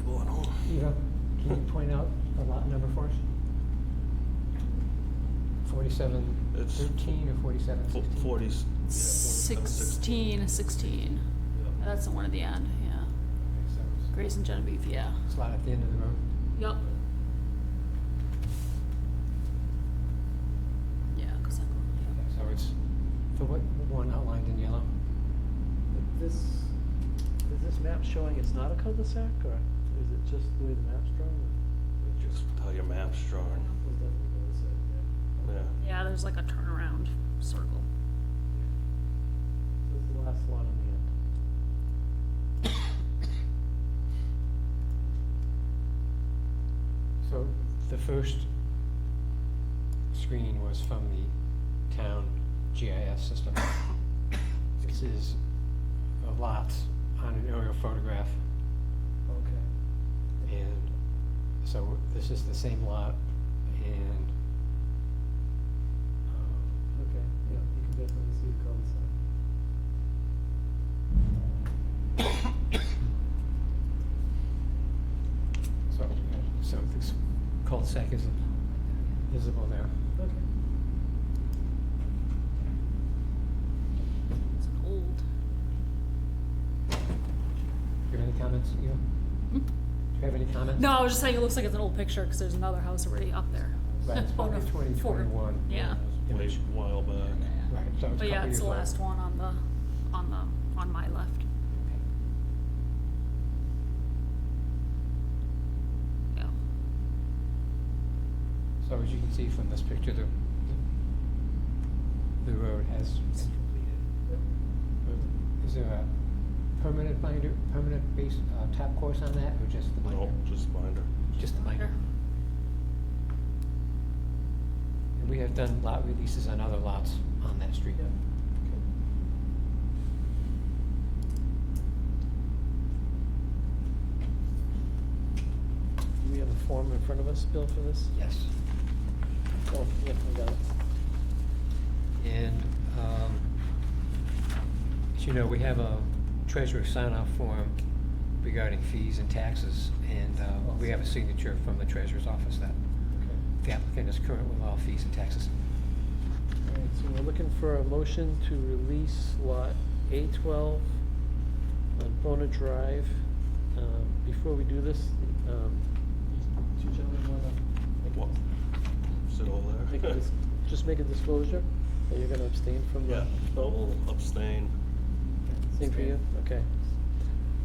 going home. Eva, can you point out the lot number for us? 4713 or 4716? 40s. 16. That's the one at the end, yeah. Grace and Genevieve, yeah. It's a lot at the end of the road. Yup. Yeah, cause So it's the one outlined in yellow. This, is this map showing it's not a cul-de-sac, or is it just the way the map's drawn? Just how your map's drawn. Yeah. yeah, there's like a turnaround circle. This is the last lot on the end. So the first screening was from the town GIS system. This is a lot on an aerial photograph. Okay. And so this is the same lot, and Okay, yeah, you can definitely see the cul-de-sac. so this cul-de-sac is visible there. Okay. It's an old. Do you have any comments, Eva? Do you have any comments? No, I was just saying it looks like it's an old picture because there's another house already up there. Right, it's probably Oh, no, 2021. Yeah. Way a while back. Right, so it's a But yeah, couple it's years the old. last one on my left. Yeah. So as you can see from this picture, the road has been completed. Is there a permanent base, tap course on that, or just the binder? No, just binder. Just the binder. And we have done lot releases on other lots on that street. Do we have a form in front of us, Bill, for this? Yes. Oh, yeah, I got it. And, as you know, we have a treasurer sign-off form regarding fees and taxes, and we have a signature from the treasurer's office that the applicant is current with all fees and taxes. All right, so we're looking for a motion to release lot A12 on Bona Drive. Before we do this, these two gentlemen What? Sit over there. just make a disclosure that you're gonna abstain from the Yeah, vote? I'll abstain. Same for you? Okay.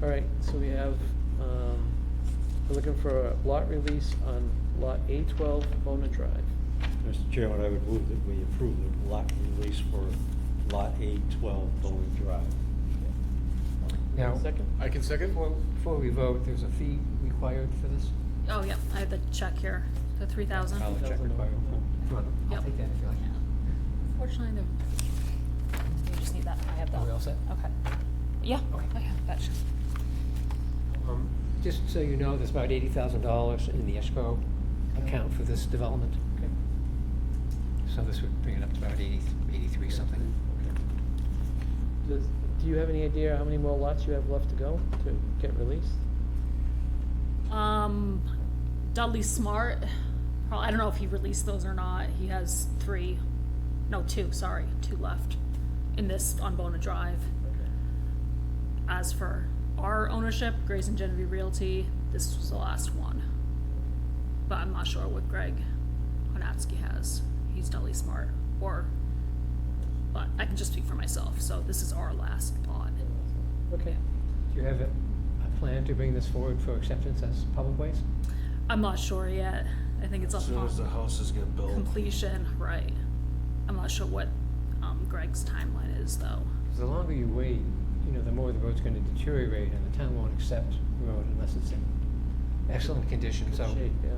All right, so we have, we're looking for a lot release on lot A12 Bona Drive. Mr. Chairman, I would move that we approve the lot release for lot A12 Bowling Drive. Now, Second? I can second? before we vote, there's a fee required for this? Oh, yeah, I have the check here, the 3,000. I'll check required. I'll Yep. take that if you like. Fortunately, you just need that. I have that. Are we all set? Okay. Yeah, Okay. I have that. Just so you know, there's about $80,000 in the escrow account for this development. Okay. So this would bring it up to about 83 something. Do you have any idea how many more lots you have left to go to get released? Dudley Smart, I don't know if he released those or not. He has two left in this on Bona Drive. As for our ownership, Grace and Genevieve Realty, this was the last one. But I'm not sure what Greg Honatsky has. He's Dudley Smart, but I can just speak for myself, so this is our last lot. Okay. Do you have a plan to bring this forward for acceptance as public ways? I'm not sure yet. I think it's As soon as the houses get built. completion, right. I'm not sure what Greg's timeline is, though. Because the longer you wait, the more the road's going to deteriorate, and the town won't accept the road unless it's in excellent condition. Good So shape, yeah.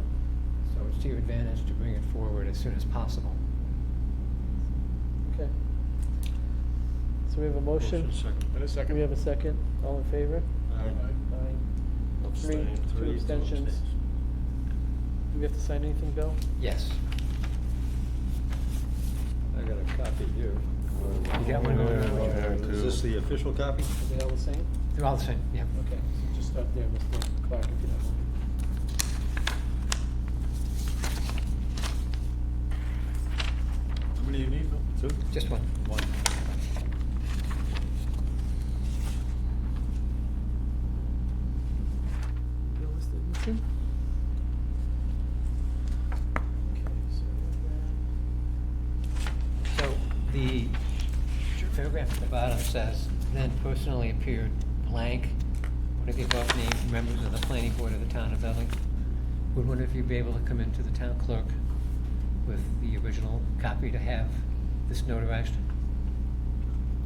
it's to your advantage to bring it forward as soon as possible. Okay. So we have a motion. Second. And a second? We have a second. All in favor? Aye. Aye. Abstain. Two abstentions. Do we have to sign anything, Bill? Yes. I got a copy here. You got one? Yeah, Is this the official copy? Are they all the same? They're all the same, yeah. Okay, so just start there, Mr. Clark, if you don't mind. How many do you need, Bill? Two? Just one. One. Bill, is that missing? Okay, so So the paragraph at the bottom says, then personally appeared blank. Want to give off named members of the planning board of the town of Dudley. Would one of you be able to come into the town clerk with the original copy to have this notarized?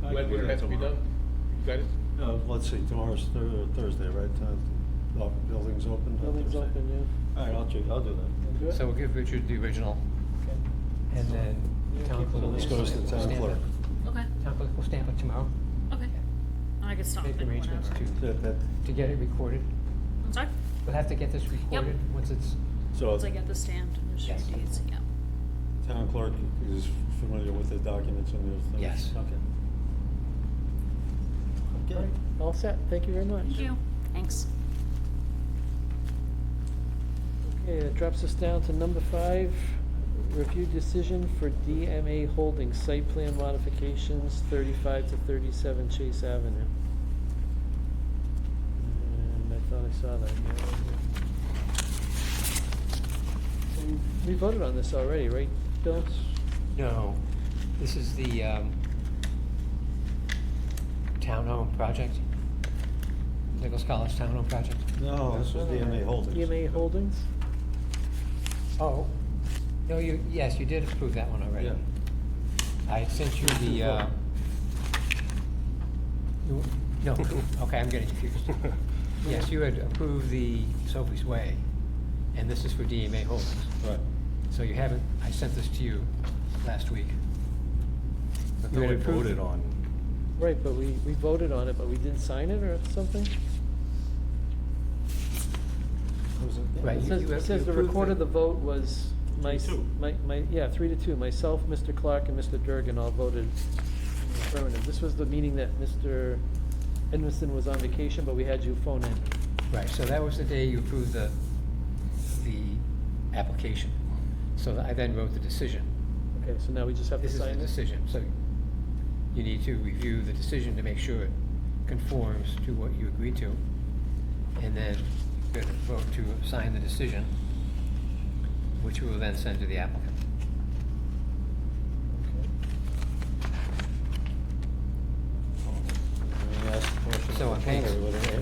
When would it have to be done? You got it? Let's see, tomorrow's Thursday, right? Building's open? building's Thursday. open, All right, I'll do that. yeah. Good? So we'll give Richard the original, Okay. and then the town clerk will This goes to stamp town it. clerk. Okay, Town clerk will stamp it tomorrow, okay. I can stop make it arrangements whenever. to get it recorded. I'm sorry? We'll have to get this recorded once it's, So, Once I get the stamped and the Yes. street deeds, yeah. town clerk is familiar with the documents and the things? Yes. Okay. Okay. All set, thank you very much. Thank you. Thanks. Okay, that drops us down to number 5, review decision for DMA Holdings site plan modifications 35 to 37 Chase Avenue. And I thought I saw that. Yeah. We voted on this already, right, Bill? no, this is the town-owned project, Nichols College town-owned project. No, this was DMA Holdings. DMA Holdings? Oh, no, yes, you did approve that one already. Yeah. I sent you the, no, okay, I'm getting confused. Yes, you had approved the Sophie's Way, and this is for DMA Holdings. Right. So you haven't, I sent this to you last week. But You then had we approved- voted on. Right, but we voted on it, but we didn't sign it or something? Right, It you- says, you it have- says you the approved record it. of the vote was my, 3-2. yeah, 3-2. Myself, Mr. Clark, and Mr. Durgan all voted affirmative. This was the meeting that Mr. Edmiston was on vacation, but we had you phone in. Right, so that was the day you approved the application. So I then wrote the decision. Okay, so now we just have to This is the sign it? decision, so you need to review the decision to make sure it conforms to what you agreed to. And then you're gonna vote to sign the decision, which we will then send to the applicant. Let me ask the question. So on page-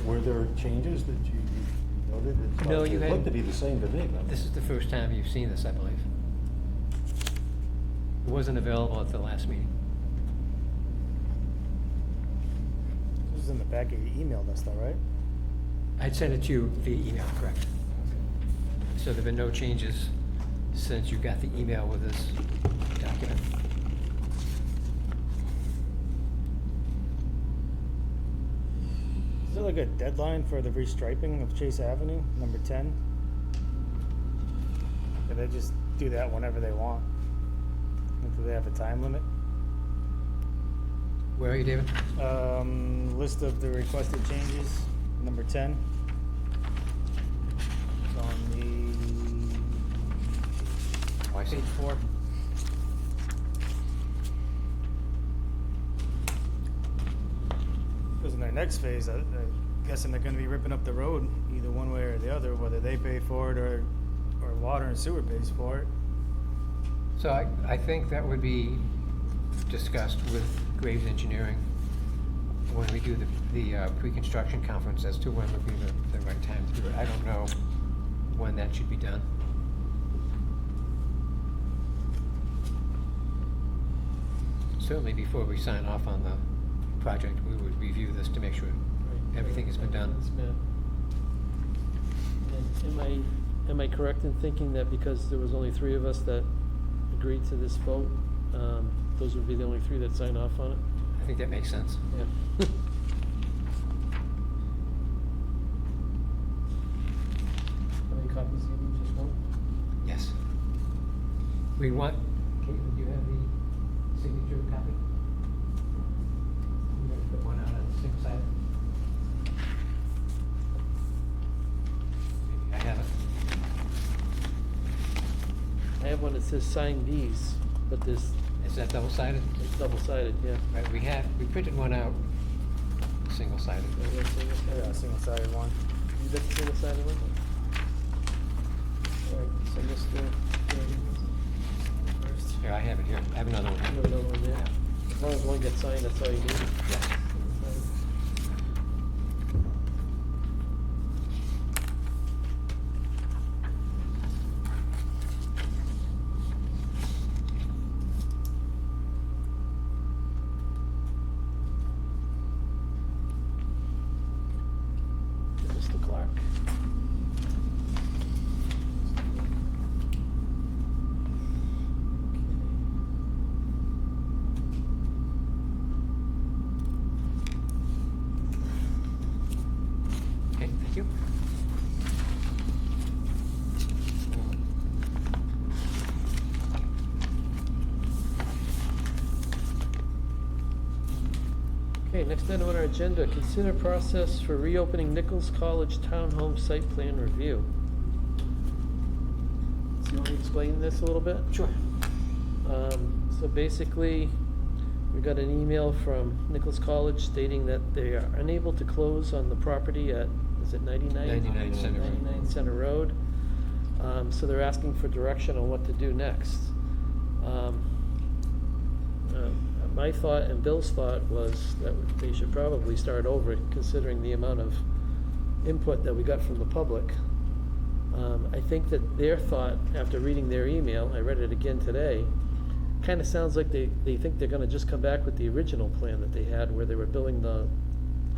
Were there changes that you noted? No, you It had- looked to be the same to me, but. This is the first time you've seen this, I believe. It wasn't available at the last meeting. This was in the back of your email list though, right? I'd sent it to you via email, correct? So there've been no changes since you got the email with this document. Is there like a deadline for the restriping of Chase Avenue, number 10? Or they just do that whenever they want? Do they have a time limit? Where are you, David? List of the requested changes, number 10. It's on Oh, I see. page 4. Because in their next phase, I'm guessing they're gonna be ripping up the road, either one way or the other, whether they pay for it or water and sewer pays for it. So I think that would be discussed with Graves Engineering when we do the pre-construction conference as to when would be the right time to do it. I don't know when that should be done. Certainly before we sign off on the project, we would review this to make sure everything has been done. Yes, ma'am. And am I correct in thinking that because there was only 3 of us that agreed to this vote, those would be the only 3 that signed off on it? I think that makes sense. Yeah. How many copies do you need, just one? Yes. We want, Caitlin, do you have the signature copy? You got says sign these, but there's, Is that double-sided? it's double-sided, yeah. Right, we printed one out, single-sided. Yeah, single-sided one. You got the single-sided one? All right, so Mr. First. Here, I have it here. I have another one. You have another one there? As long as one gets signed, that's all you need. Yeah. Mr. Clark. Okay, thank you. Okay, next item on our agenda, consider process for reopening Nichols College Townhome Site Plan Review. So you want to explain this a little bit? Sure. So basically, we got an email from Nichols College stating that they are unable to close on the property at, is it 99? 99 Center Road. 99 Center Road. So they're asking for direction on what to do next. My thought and Bill's thought was that they should probably start over, considering the amount of input that we got from the public. I think that their thought, after reading their email, I read it again today, kind of sounds like they think they're gonna just come back with the original plan that they had, where they were building the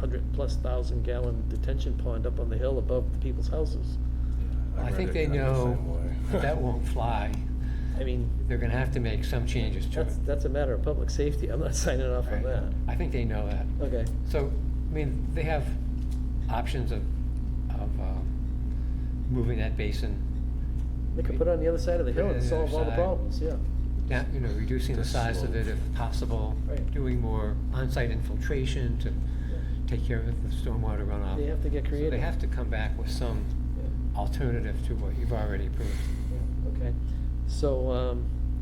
100,000+ gallon detention pond up on the hill above the people's houses. I think they know that won't fly. I mean, They're gonna have to make some changes to it. that's a matter of public safety. I'm not signing off on Right. that. I think they know that. Okay, So, I mean, they have options of moving that basin, they could put it on the other side of the hill Put it and on the solve other all the side. problems, yeah. down, reducing the The size of it if possible, Right. doing more on-site infiltration to take care of the stormwater runoff. They have to get So creative. they have to come back with some Yeah. alternative to what you've already approved. Yeah, okay. So,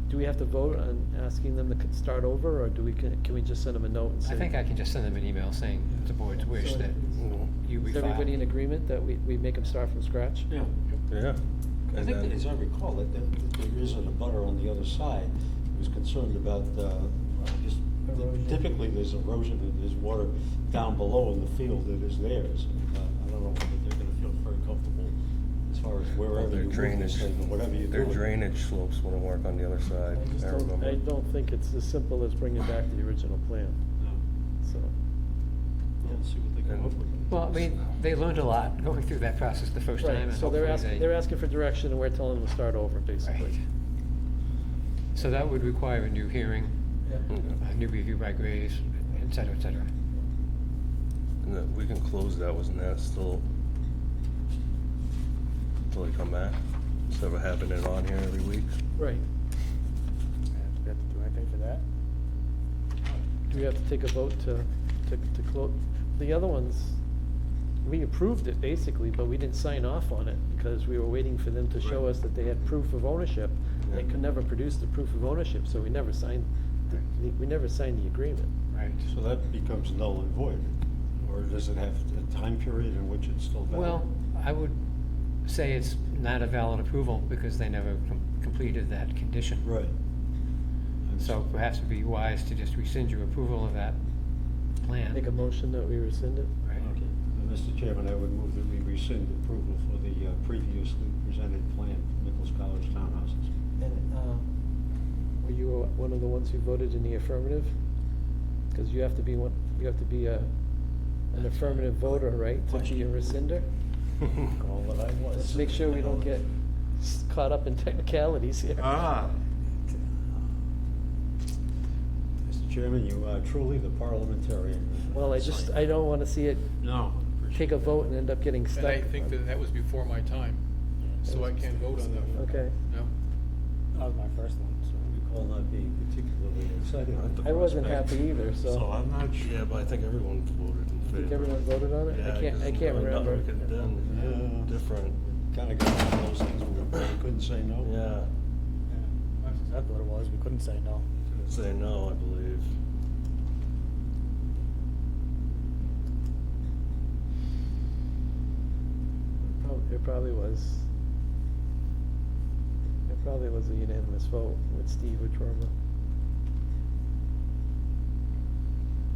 do we have to vote on asking them to start over, or can we just send them a note and say? I think I can just send them an email saying it's the board's wish So that you Is refile. everybody in agreement that we make them start from scratch? Yeah. Yeah. I think that, as I recall, that there isn't a butter on the other side who was concerned about, just, Erosion. typically there's erosion and there's water down below in the field that is theirs. And, I don't know whether they're gonna feel very comfortable as far as wherever Their you move drainage, this thing or whatever you do. their drainage slopes wouldn't work on the other side, I just I don't, remember. I don't think it's as simple as bringing back the original plan, so. We'll see what they come up with. Well, I mean, they learned a lot going through that process the first time, Right, and so they're hopefully asking, they're asking for direction, and we're telling them to start over, basically. Right. So that would require a new hearing, a new review by Graves, et cetera, et cetera. And then we can close that, wasn't that still, until they come back, instead of having it on here every week? Right. Do we have to do anything for that? Do we have to take a vote to close? The other ones, we approved it basically, but we didn't sign off on it because we were waiting for them to show Right. us that they had proof of ownership. They Yeah. could never produce the proof of ownership, so we never signed, we never signed the agreement. Right. So that becomes null and void, or does it have a time period in which it's still valid? Well, I would say it's not a valid approval because they never completed that condition. Right. So perhaps it'd be wise to just rescind your approval of that plan. Make a motion that we rescind it? Right. Okay. Mr. Chairman, I would move that we rescind approval for the previously presented plan for Nichols College townhouses. And, were you one of the ones who voted in the affirmative? Because you have to be one, you have to be an affirmative voter, right, to be a rescinder? All that I was. Let's make sure we don't get caught up in technicalities here. Mr. Chairman, you are truly the parliamentarian. Well, I don't wanna see it No. take a vote and end up getting stuck. And I think that was before my time, so I can't vote on that one. Okay. No? That was my first one, so. Recall not being particularly excited. Not the I wasn't prospect. happy either, so. I'm not sure, yeah, but I think everyone voted in favor. Think everyone voted on it? Yeah, I 'cause can't really remember. nothing we could've done, Yeah. different, Kinda got one of those things where we couldn't say no. yeah. Yeah. That's what it was, we couldn't say no. Say no, I believe. It probably was. It probably was a unanimous vote with Steve Witwerma.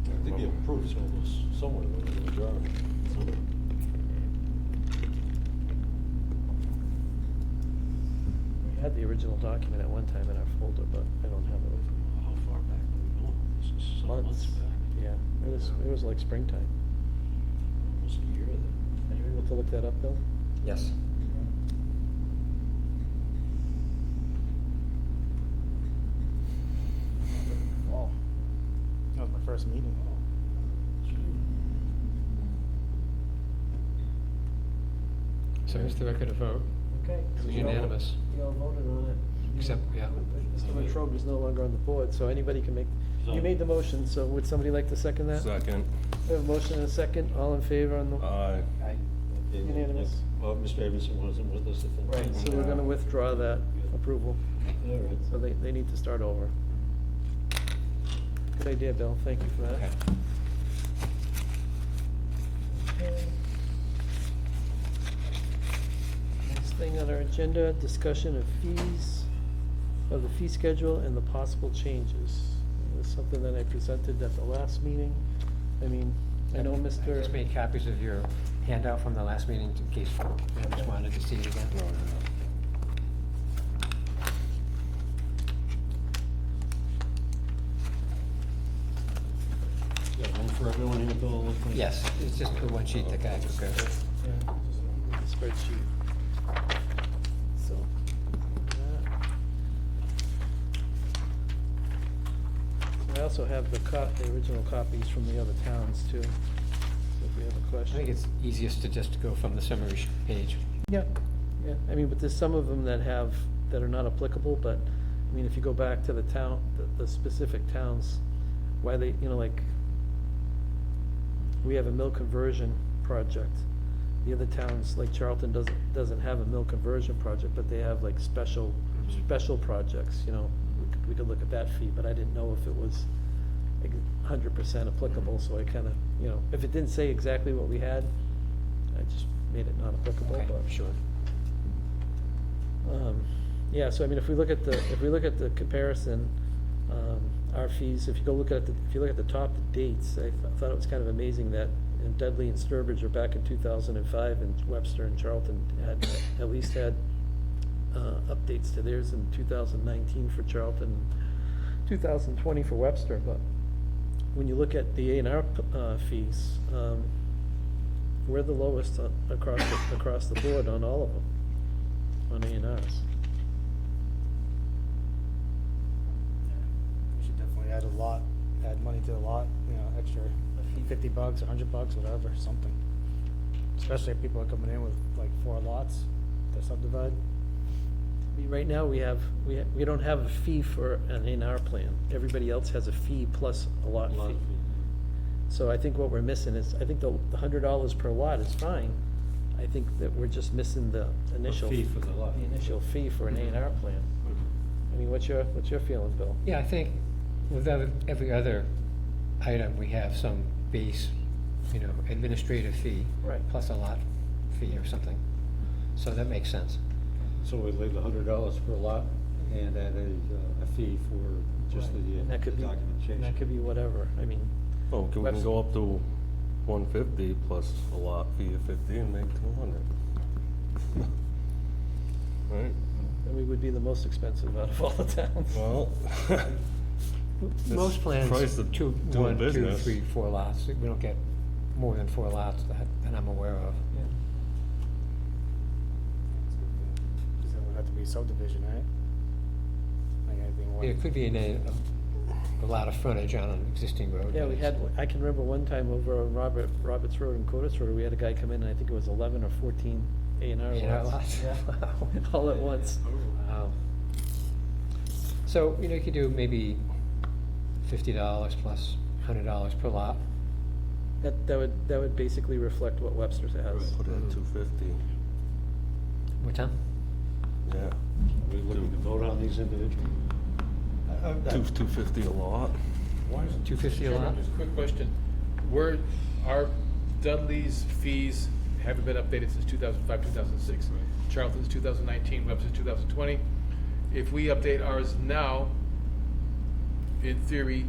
I think he approved some of those somewhere in the majority. We had the original document at one time in our folder, but I don't have it with me. How far back are we going? This is some months back. Yeah, it was like springtime. Almost a year then. Are you able to look that up, Bill? Yes. Wow. That was my first meeting. So here's the record of vote. Okay. It was unanimous. You all voted on it. Except, yeah. Mr. Latrobe is no longer on the board, so anybody can make, you made the motion, so would somebody like to second that? Second. We have a motion and a second, all in favor on the? Aye. Unanimous. Well, Mr. Davidson wasn't with us at the time. Right, so we're gonna withdraw that approval, All right. so they need to start over. Good idea, Bill, thank you for that. Okay. Okay. Next thing on our agenda, discussion of fees, of the fee schedule and the possible changes. It was something that I presented at the last meeting. I mean, I know I Mr. just made copies of your handout from the last meeting in case you just wanted to see it again. Got one for everyone here, Bill? Looks like- Yes, it's just the one sheet that guy prepared. Yeah, just the spreadsheet. So. that. I also have the original copies from the other towns too, so if you have a I question. think it's easiest to just go from the summary page. Yeah, yeah, I mean, but there's some of them that that are not applicable, but, I mean, if you go back to the town, the specific towns, why they, like, we have a mill conversion project. The other towns, like Charlton doesn't have a mill conversion project, but they have like special projects, we could look at that fee, but I didn't know if it was 100% applicable, so I kinda, if it didn't say exactly what we had, I just made it not applicable, Okay, but. sure. Yeah, so I mean, if we look at the comparison, our fees, if you look at the top dates, I thought it was kind of amazing that Dudley and Sturbridge are back in 2005, and Webster and Charlton had, at least had, updates to theirs in 2019 for Charlton, 2020 for Webster, but when you look at the A&R, fees, we're the lowest across the board on all of them, on A&Rs. We should definitely add money to the lot, extra $50, $100, whatever, something. Especially if people are coming in with like 4 lots to subdivide. I mean, right now, we don't have a fee for an A&R plan. Everybody else has a fee plus a lot fee. So I think what we're missing is, I think the $100 per lot is fine. I think that we're just missing the initial. fee for the lot. The initial fee for an A&R plan. I mean, what's your feeling, Bill? Yeah, I think with every other item, we have some base, administrative fee. Right. Plus a lot fee or something. So that makes sense. So we leave $100 per lot and add a fee for just the And that could be, documentation. and that could be whatever, I mean. Oh, we can go up to 150 plus a lot fee of 50 and make 200. Right? And we would be the most expensive out of all the towns. Well. Most plans, price of two, doing 1, 2, business. 3, 4 lots. We don't get more than 4 lots that I'm aware of. Yeah. Because it would have to be subdivision, right? Like anything more. It could be a lot of frontage on an existing road. Yeah, we had, I can remember one time over on Roberts Road and Codis Road, we had a guy come in, and I think it was 11 or 14 A&R A&R lots. lots. Yeah, Wow. all at once. Wow. So, you could do maybe $50 plus $100 per lot. That would basically reflect what Webster's has. Put it at 250. What time? Yeah. We looking to vote on these individually? 250 a lot. Why is it 250 a lot? Just a quick question. Our Dudley's fees haven't been updated since 2005, 2006. Charlton's 2019, Webster's 2020. If we update ours now, in theory,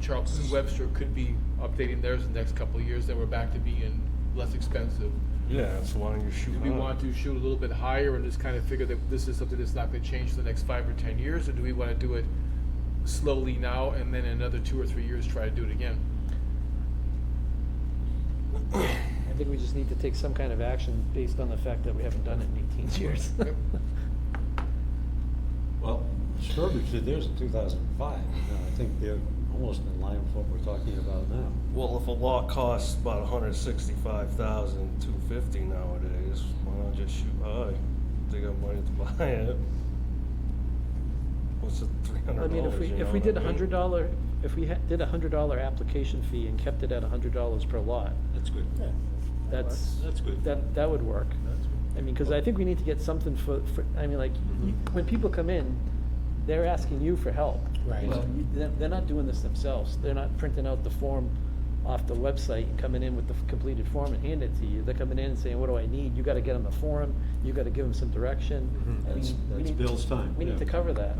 Charlton and Webster could be updating theirs in the next couple of years, then we're back to being less expensive. Yeah, so why don't you shoot Do we high? want to shoot a little bit higher and just kind of figure that this is something that's not gonna change for the next 5 or 10 years? Or do we wanna do it slowly now and then in another 2 or 3 years try to do it again? I think we just need to take some kind of action based on the fact that we haven't done it in 18 years. Well, Sturbridge did theirs in 2005. I think they're almost in line with what we're talking about now. Well, if a lot costs about 165,000, 250 nowadays, why not just shoot high? They got money to buy it. What's it, $300? I mean, if we did $100, if we did a $100 application fee and kept it at $100 per lot, That's good. That's good. that would work. I mean, because I think we need to get something for, I mean, like, when people come in, they're asking you for help. Right. Well, they're not doing this themselves. They're not printing out the form off the website and coming in with the completed form and hand it to you. They're coming in and saying, what do I need? You gotta get them the form, you gotta give them some direction. I mean, we That's need- Bill's time. We need yeah. to cover that.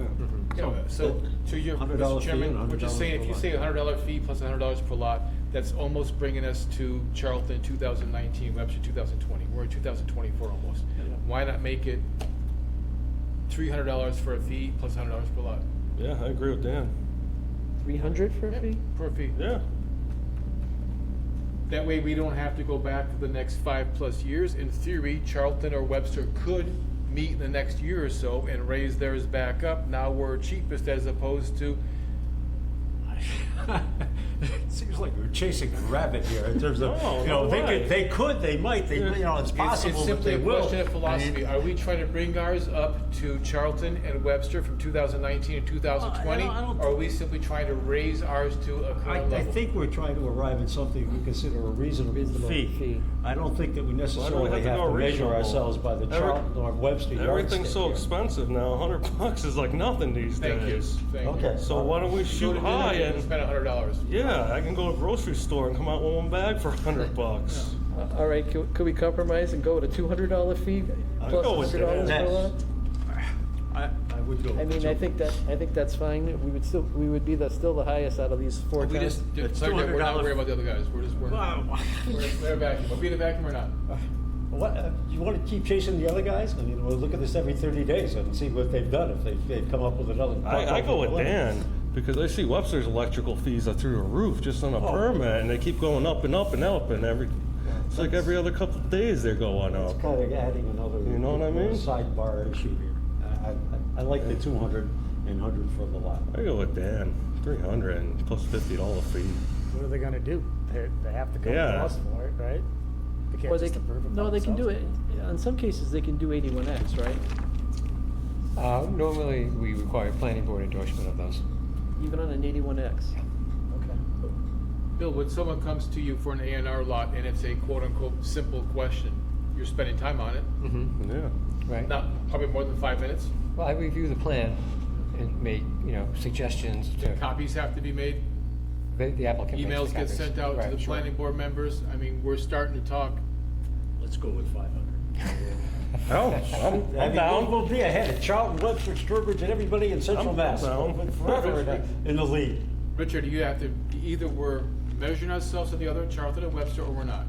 Yeah. So to your, $100 Mr. fee Chairman, and we're just $100 saying, if per you lot. say $100 fee plus $100 per lot, that's almost bringing us to Charlton 2019, Webster 2020. We're in 2024 almost. Yeah. Why not make it $300 for a fee plus $100 per lot? Yeah, I agree with Dan. 300 for a fee? Per fee. Yeah. That way we don't have to go back for the next 5+ years. In theory, Charlton or Webster could meet in the next year or so and raise theirs back up. Now we're cheapest as opposed to, It seems like we're chasing a rabbit here in terms of, No, you know, no way. they might, you know, it's possible It's that simply they a will. question of philosophy. Are we trying to bring ours up to Charlton and Webster from 2019 and 2020? I don't- Or are we simply trying to raise ours to a current I level? think we're trying to arrive at something we consider a reasonable fee. fee. I don't think that we necessarily have to have go to measure reasonable? ourselves by the Charlton or Webster yardstick. Everything's so here. expensive now. $100 is like nothing these Thank you, days. thank you. Okay. So why don't we Go shoot to dinner high and spend and $100. yeah, I can go to a grocery store and come out with one bag for $100. All right, could we compromise and go with a $200 fee I'd plus go with $100 per that. lot? I would go. I mean, I think that's fine. We would be still the highest out of these four We towns. just, we're not $200 worried about the other guys. We're a vacuum. Are we in a vacuum or not? What, you want to keep chasing the other guys? I mean, we'll look at this every 30 days and see what they've done, if they've come up with another. I go with Dan because I see Webster's electrical fees are through the roof just on a permit, and they keep going up and up and up, and it's like every other couple of days they're going It's up. kind of adding another. You know what I mean? Sidebar issue here. I like the 200 and 100 for the lot. I go with Dan, 300 and plus $50 fee. What are they gonna do? They have to come to Yeah. us for it, right? They Or can't they, just approve it. no, by they can do it, themselves. in some cases, they can do 81X, right? Normally, we require planning board endorsement of those. Even on an 81X. Okay. Bill, when someone comes to you for an A&R lot and it's a quote-unquote simple question, you're spending time on it, Mm-hmm. Yeah. Right. not probably more than 5 minutes. Well, I review the plan and make, suggestions to Copies have to be made, the applicant. makes the emails get copies. sent out to Right, the sure. planning board members. I mean, we're starting to talk. Let's go with 500. Oh, I I'm mean, down. we'll be ahead of Charlton, Webster, Sturbridge, and everybody in Central I'm Mass. down. We're forever in the lead. Richard, you have to, either we're measuring ourselves to the other, Charlton and Webster, or we're not.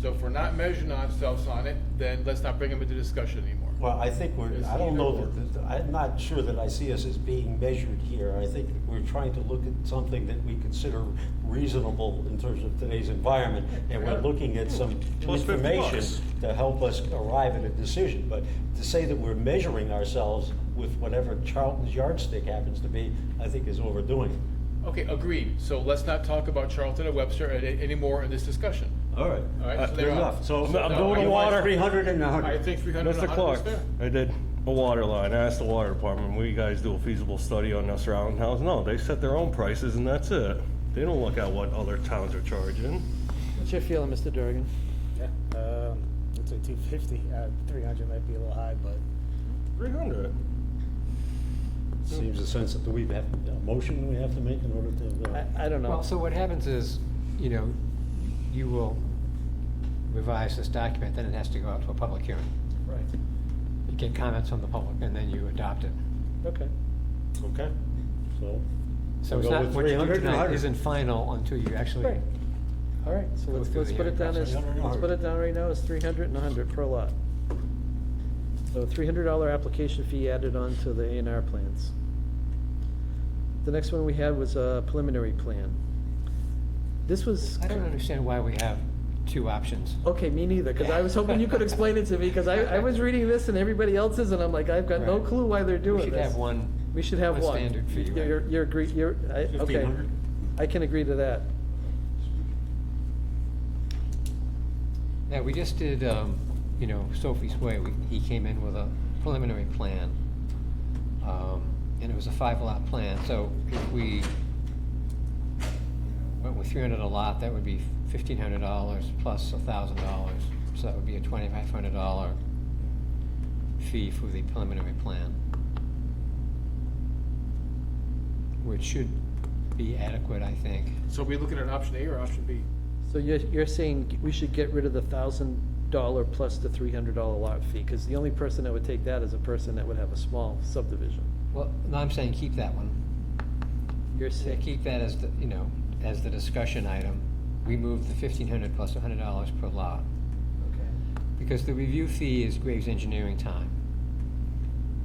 So if we're not measuring ourselves on it, then let's not bring them into discussion anymore. Well, I think It's I don't either know or. I'm not sure that I see us as being measured here. I think we're trying to look at something that we consider reasonable in terms of today's environment, and we're looking at some Plus $50 information to help us arrive at a decision. But to say that we're measuring ourselves with whatever Charlton's yardstick happens to be, I think is overdoing it. Okay, agreed. So let's not talk about Charlton or Webster anymore in this discussion. All right. All right, so Good they're enough. off. So I'm No, going I to want water. 300 and I 100. think 300 Mr. and 100 Clark, is fair. I did a water line. I asked the water department, will you guys do a feasible study on us surrounding towns? No, they set their own prices and that's it. They don't look at what other towns are charging. What's your feeling, Mr. Durgan? Yeah, I'd say 250. 300 might be a little high, but 300. seems a sense that we have, a motion we have to make in order to, I don't know. Well, so what happens is, you will revise this document, then it has to go out to a public hearing. Right, You get comments from the public, and then you adopt it. okay. okay, so. So we'll it's go not, with what you do 300 and tonight 100. isn't final until you actually. Right. All right, so Go let's through the put it hearing down as, process. let's put it down right now as 300 and 100 per lot. So $300 application fee added on to the A&R plans. The next one we had was a preliminary plan. This was. I don't understand why we have two options. Okay, me neither, because I was hoping you could explain it to me, because I was reading this and everybody else's, and I'm like, I've got no Right. clue why they're doing We this. should have one. We should have one. standard fee, right? You're okay. 1,500? I can agree to that. Yeah, we just did, Sophie's Way, he came in with a preliminary plan. And it was a 5-lot plan, so if we went with 300 a lot, that would be $1,500 plus $1,000. So that would be a $2,500 fee for the preliminary plan, which should be adequate, I think. So are we looking at option A or option B? So you're saying we should get rid of the $1,000 plus the $300 lot fee, because the only person that would take that is a person that would have a small subdivision. Well, no, I'm saying keep that one. You're So saying, keep that as the, as the discussion item. Remove the $1,500 plus $100 per lot. okay, Because the review fee is Graves Engineering time.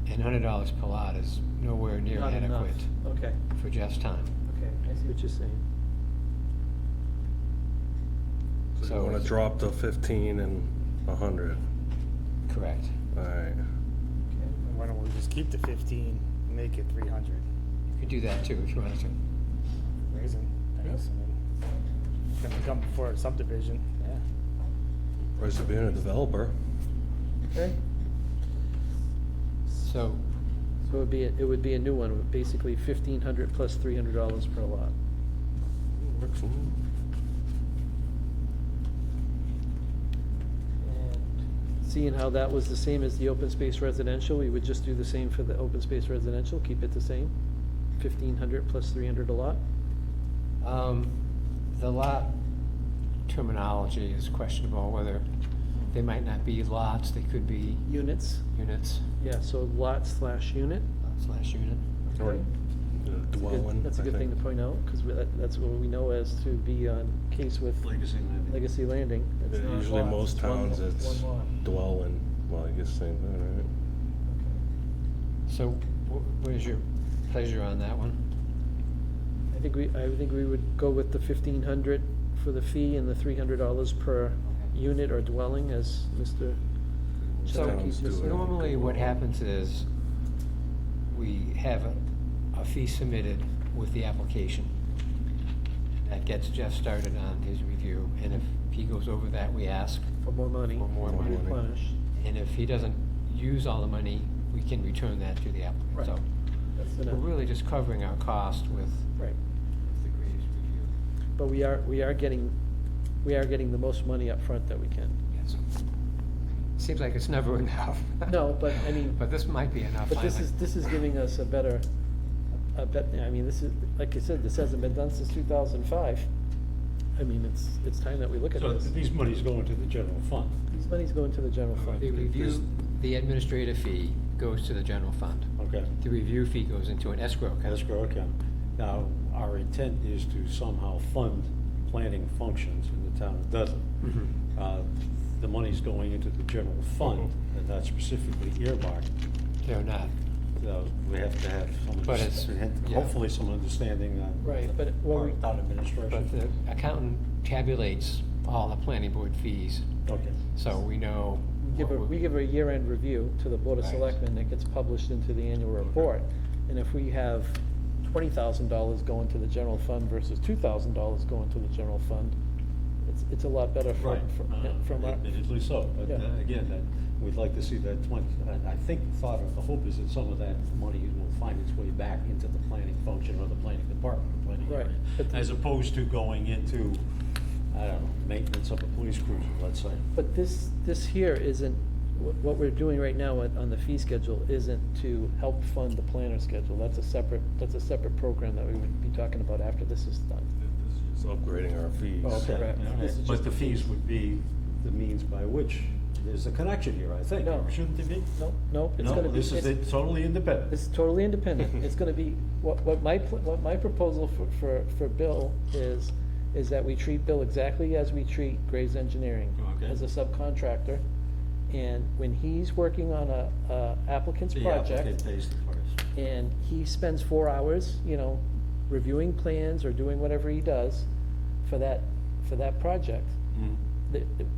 And $100 per lot is nowhere near not enough. adequate Okay, for Jeff's time. okay, I see what you're saying. So So you wanna it's- drop to 15 and 100, Correct. alright. Why don't we just keep the 15, make it 300? You could do that too if you wanted to. Raising, I guess, I mean, it's gonna come before a subdivision, yeah. Price of being a developer. Okay, So, so it would be a new one, basically $1,500 plus $300 per lot. Works for me. Seeing how that was the same as the open space residential, we would just do the same for the open space residential, keep it the same? 1,500 plus 300 a lot? the lot terminology is questionable, whether they might not be lots, they could be Units, units, yeah, so lot slash unit. lot/unit. Or Okay. That's a good- dwelling. That's a good thing to point out, because that's what we know as to be on case with Legacy Landing. Legacy Landing. It's not Usually lots, most it's one towns lot, it's one lot. dwelling, well, I guess same thing, right? So what is your pleasure on that one? I think we would go with the 1,500 for the fee and the $300 per unit or dwelling, as Mr. So Chizaki just said. normally what happens is we have a fee submitted with the application. That gets Jeff started on his review, and if he goes over that, we ask. For more money. For more to money. replenish. And if he doesn't use all the money, we can return that to the applicant. Right. So That's we're enough. really just covering our cost with Right, the Graves review. but we are getting the most money up front that we can. Yes. Seems like it's never enough. No, but I mean. But this might be enough But finally. this is giving us a better, I mean, this is, like I said, this hasn't been done since 2005. I mean, it's time that we look at So this. these monies go into the general fund. These money's going to the general fund. The review, the administrative fee goes to the general fund. Okay. The review fee goes into an escrow account. Escrow account. Now, our intent is to somehow fund planning functions in the town of Dudley. Mhm. The money's going into the general fund, and that's specifically earmarked. They're not. So we have to have some, But it's- yeah. hopefully some understanding on. Right, but what we- our town administration. But the accountant tabulates all the planning board fees, Okay. so we know. We give a year-end review to the Board of Right. Selectmen that gets published into the annual report. And if we have $20,000 going to the general fund versus $2,000 going to the general fund, it's a lot better Right, from our. admittedly so, but Yeah. Again, that, we'd like to see that 20, I think the hope is that some of that money will find its way back into the planning function or the planning department, or planning Right, area, but the- as opposed to going into, I don't know, maintenance of a police cruiser, let's say. But this here isn't what we're doing right now on the fee schedule isn't to help fund the planner schedule. That's a separate program that we would be talking about after this is done. This is just upgrading our fees. Okay. Correct. This is But just the the fees fees. would be the means by which there's a connection here, I think. No. Shouldn't there be? No, it's gonna No, be. this is it, totally independent. It's totally independent. It's gonna be, what my proposal for Bill is that we treat Bill exactly as we treat Graves Engineering. Okay. As a subcontractor, and when he's working on a applicant's The project, applicant pays the price. and he spends 4 hours, reviewing plans or doing whatever he does for that project,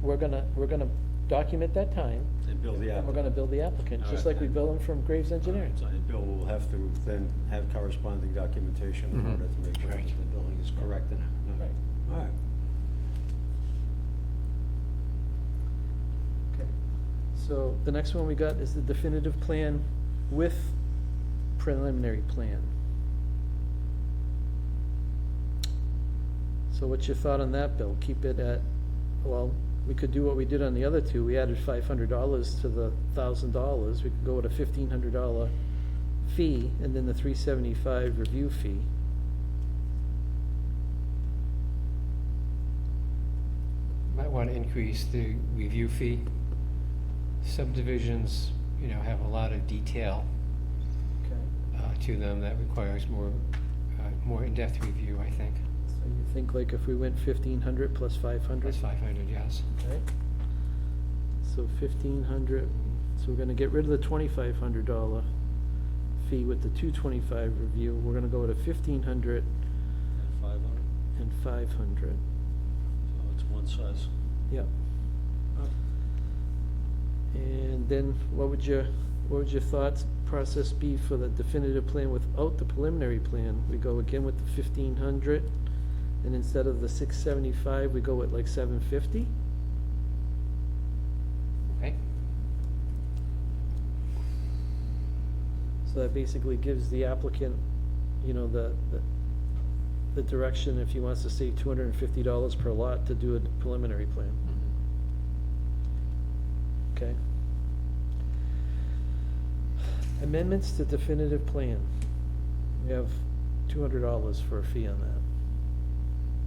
we're gonna document that time, And bill the and we're applicant. gonna bill the applicant, All just right. like we bill him from Graves Engineering. So the bill will have to then have corresponding documentation in Mhm. order to make sure that Right. the billing is correct and. Right. All right. Okay. So the next one we got is the definitive plan with preliminary plan. So what's your thought on that, Bill? Keep it at, well, we could do what we did on the other two. We added $500 to the $1,000. We could go with a $1,500 fee and then the $375 review fee. Might want to increase the review fee. Subdivisions, have a lot of detail Okay. to them that requires more in-depth review, I think. So you think like if we went 1,500 plus 500? That's 500, yes. Okay. So 1,500, so we're gonna get rid of the $2,500 fee with the 225 review. We're gonna go with a 1,500 And 500, and 500. so it's one size. Yep. And then what would your thoughts process be for the definitive plan without the preliminary plan? We go again with the 1,500, and instead of the 675, we go with like 750? Okay? So that basically gives the applicant, the direction if he wants to save $250 per lot to do a preliminary plan. Okay. Amendments to definitive plan. We have $200 for a fee on that.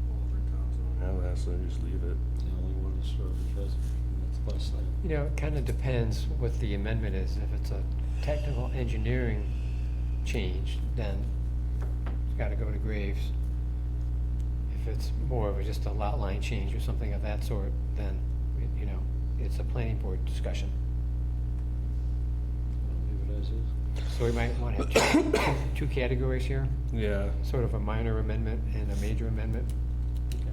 Well, other towns don't have that, so just leave it. The only one is for because it's less than. It kind of depends what the amendment is. If it's a technical engineering change, then it's got to go to Graves. If it's more of just a lot line change or something of that sort, then, it's a planning board discussion. Leave it as is. So we might want to have two categories here, Yeah. sort of a minor amendment and a major amendment. Okay.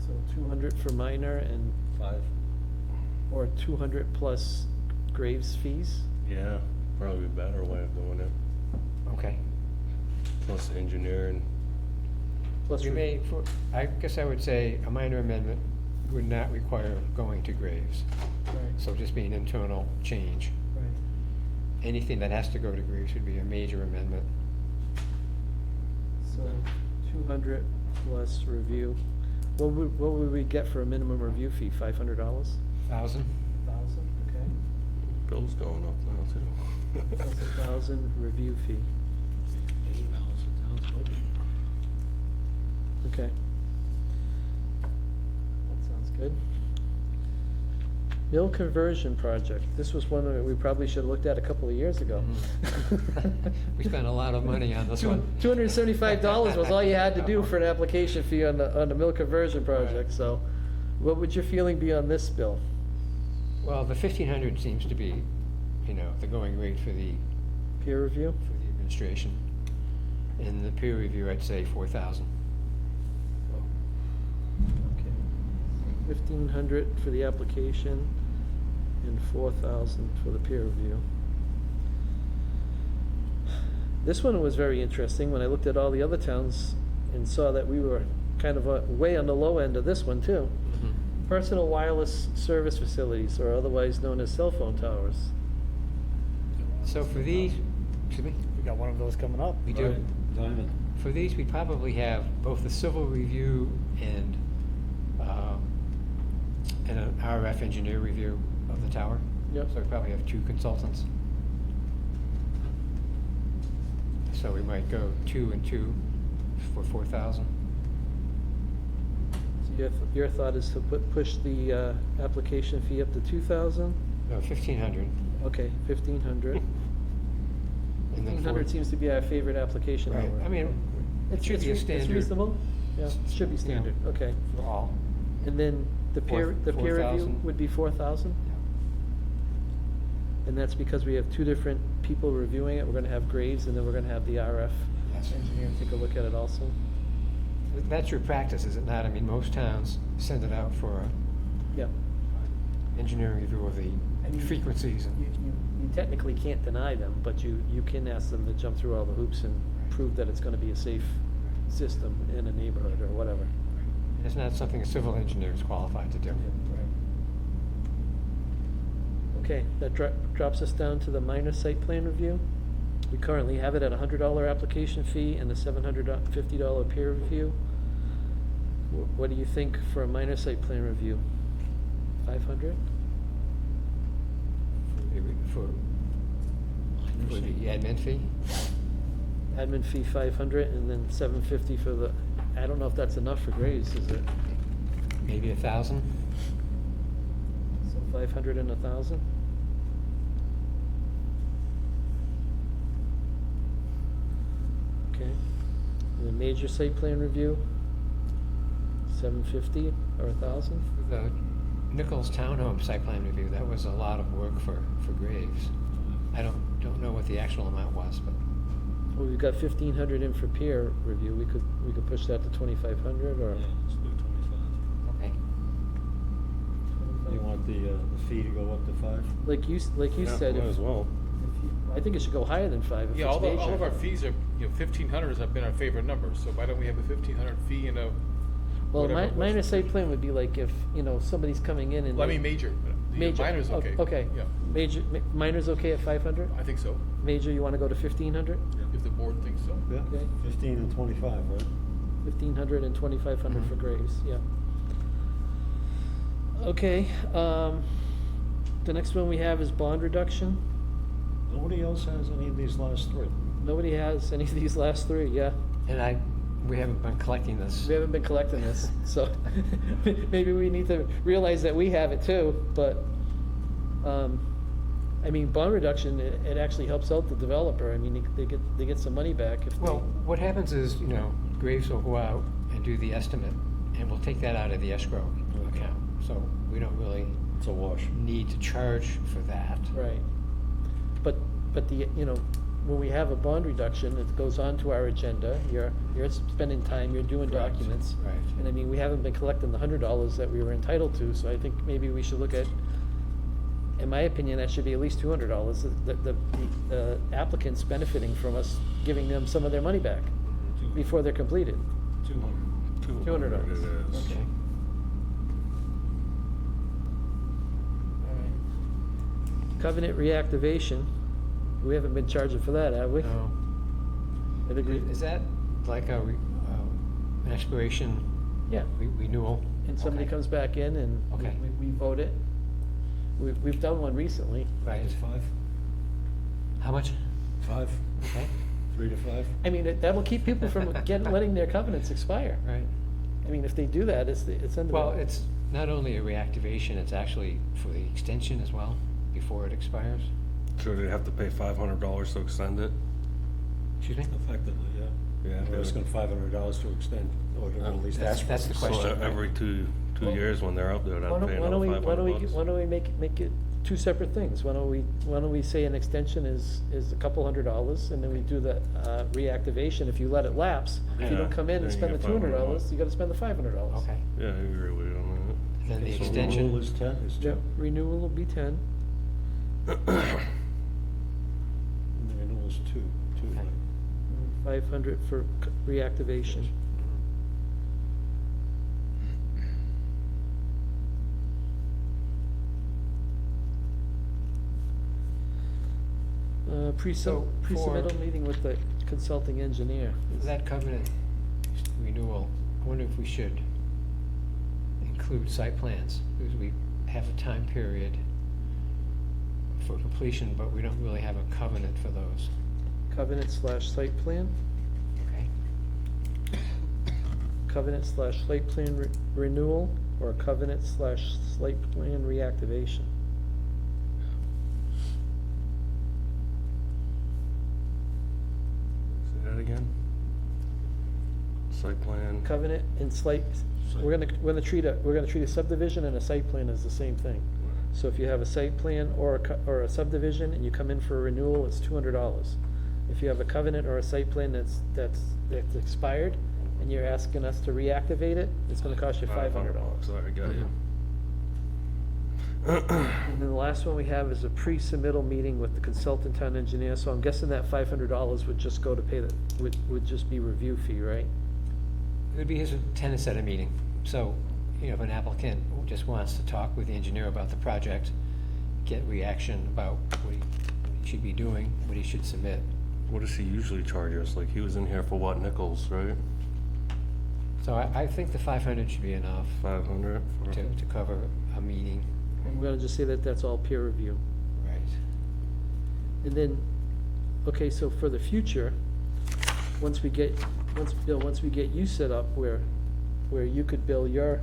So 200 for minor and, 5. or 200 plus Graves fees? Yeah, probably a better way of doing it. Okay. Plus engineering. Plus You may, I guess I would say a minor amendment would not require going to Graves. Right, So just be an internal change. right. Anything that has to go to Graves would be a major amendment. So 200 plus review. What would we get for a minimum review fee? $500? 1,000? 1,000, okay. Bill's going up now too. Plus 1,000 review fee. Okay. That sounds good. Mill conversion project. This was one that we probably should have looked at a couple of years ago. We spent a lot of money on this one. $275 was all you had to do for an application fee on the mill conversion project, so what would your feeling be on this, Bill? Well, the 1,500 seems to be, the going rate for the Peer review? administration. In the peer review, I'd say 4,000. Okay. 1,500 for the application and 4,000 for the peer review. This one was very interesting when I looked at all the other towns and saw that we were kind of way on the low end of this one too. Personal wireless service facilities, or otherwise known as cell phone towers. So for these, excuse me? We got one of those coming up. We do. Diamond. For these, we probably have both the civil review and an RF engineer review of the tower. Yep. So we probably have 2 consultants. So we might go 2 and 2 for 4,000. So your thought is to push the application fee up to 2,000? No, 1,500. Okay, 1,500. And then 1,500 seems to be our favorite application Right, hour. I mean, it should be a It's standard. reasonable? Yeah, it should be standard, okay. For all. And then the peer review 4,000. would be 4,000? And that's because we have 2 different people reviewing it. We're gonna have Graves, and then we're gonna have the RF Yes. engineer take a look at it also. That's your practice, is it not? I mean, most towns send it out for a Yeah. engineering review of the I mean, frequencies and. You technically can't deny them, but you can ask them to jump through all the hoops and prove that it's gonna be a safe system in a neighborhood or whatever. It's not something a civil engineer is qualified to do. Okay, that drops us down to the minor site plan review. We currently have it at a $100 application fee and a $750 peer review. What do you think for a minor site plan review? 500? For the admin fee? Admin fee 500 and then 750 for the, I don't know if that's enough for Graves, is it? Maybe 1,000? So 500 and 1,000? Okay. And the major site plan review, 750 or 1,000? The Nichols Townhome site plan review, that was a lot of work for Graves. I don't know what the actual amount was, but Well, we've got 1,500 in for peer review. We could push that to 2,500 or? Let's do 25. okay. You want the fee to go up to 5? Like you Yeah, said, might as well. I think it should go higher than 5 if Yeah, it's major. all of our fees are, 1,500 has been our favorite number, so why don't we have a 1,500 fee and a, Well, whatever it was minor for site major. plan would be like if, somebody's coming in and. Well, I mean major, the Major. minor's Oh, okay. Okay. Yeah, Minor's okay at 500? I think so, Major, you wanna go to 1,500? if the board thinks so. Yeah, Okay. 15 and 25, right? 1,500 and 2,500 for Graves, yeah. Okay, the next one we have is bond reduction. Nobody else has any of these last 3? Nobody has any of these last 3, yeah. And we haven't been collecting this. We haven't been collecting this, so maybe we need to realize that we have it too, but, I mean, bond reduction, it actually helps out the developer. I mean, they get some money back if they. Well, what happens is, Graves will go out and do the estimate, and we'll take that out of the escrow account. So we don't really It's a wash. need to charge for that. Right. But the, when we have a bond reduction, it goes onto our agenda. You're spending time, you're doing Correct. documents. Right. And I mean, we haven't been collecting the $100 that we were entitled to, so I think maybe we should look at, in my opinion, that should be at least $200. The applicant's benefiting from us giving them some of their money back before they're completed. 200. $200. It is. Okay. Covenant reactivation, we haven't been charging for that, have we? No. I think we- Is that like an expiration Yeah, renewal? and somebody Okay. comes back in and Okay. we vote it. We've done one recently. Right. It's 5? How much? 5? Okay, 3 to 5? I mean, that'll keep people from letting their covenants expire. right. I mean, if they do that, it's under. Well, it's not only a reactivation, it's actually for the extension as well, before it expires. So they have to pay $500 to extend it? Excuse me? Effectively, yeah. Yeah. They're asking $500 to extend, or to at least ask for. That's the it. question. So right? every two Well, years when they're out there, Why they'll don't pay why another don't we, $500. why don't we make it two separate things? Why don't we say an extension is a couple $100, and then we do the reactivation if you let it lapse. If you Yeah, don't come in then and you spend the get $500. $200, you gotta spend the $500. Okay. Yeah, I agree with you on Then the So extension. renewal is 10, is 2. Yep, renewal will be 10. And the renewal's 2, Okay. right? 500 for reactivation. So for- Pre-submittal meeting with the consulting engineer. For that covenant renewal, I wonder if we should include site plans, because we have a time period for completion, but we don't really have a covenant for those, Covenant/site plan, okay? covenant/site plan renewal, or covenant/site plan reactivation. Say that again? Site plan. Covenant and site, we're gonna treat a subdivision and a site plan as the same thing. So if you have a site plan or a subdivision and you come in for a renewal, it's $200. If you have a covenant or a site plan that's expired and you're asking us to reactivate it, it's gonna cost you $500. Sorry, got you. And then the last one we have is a pre-submittal meeting with the consultant town engineer, so I'm guessing that $500 would just go to pay would just be review fee, right? It would be his attendance at a meeting. So, you know, if an applicant just wants to talk with the engineer about the project, get reaction about what he should be doing, what he should submit. What does he usually charge us? Like, he was in here for what, nickels, right? So I think the 500 should be enough 500? to cover a meeting. I'm gonna just say that that's all peer review. Right. And then, okay, so for the future, once we get you set up where you could bill your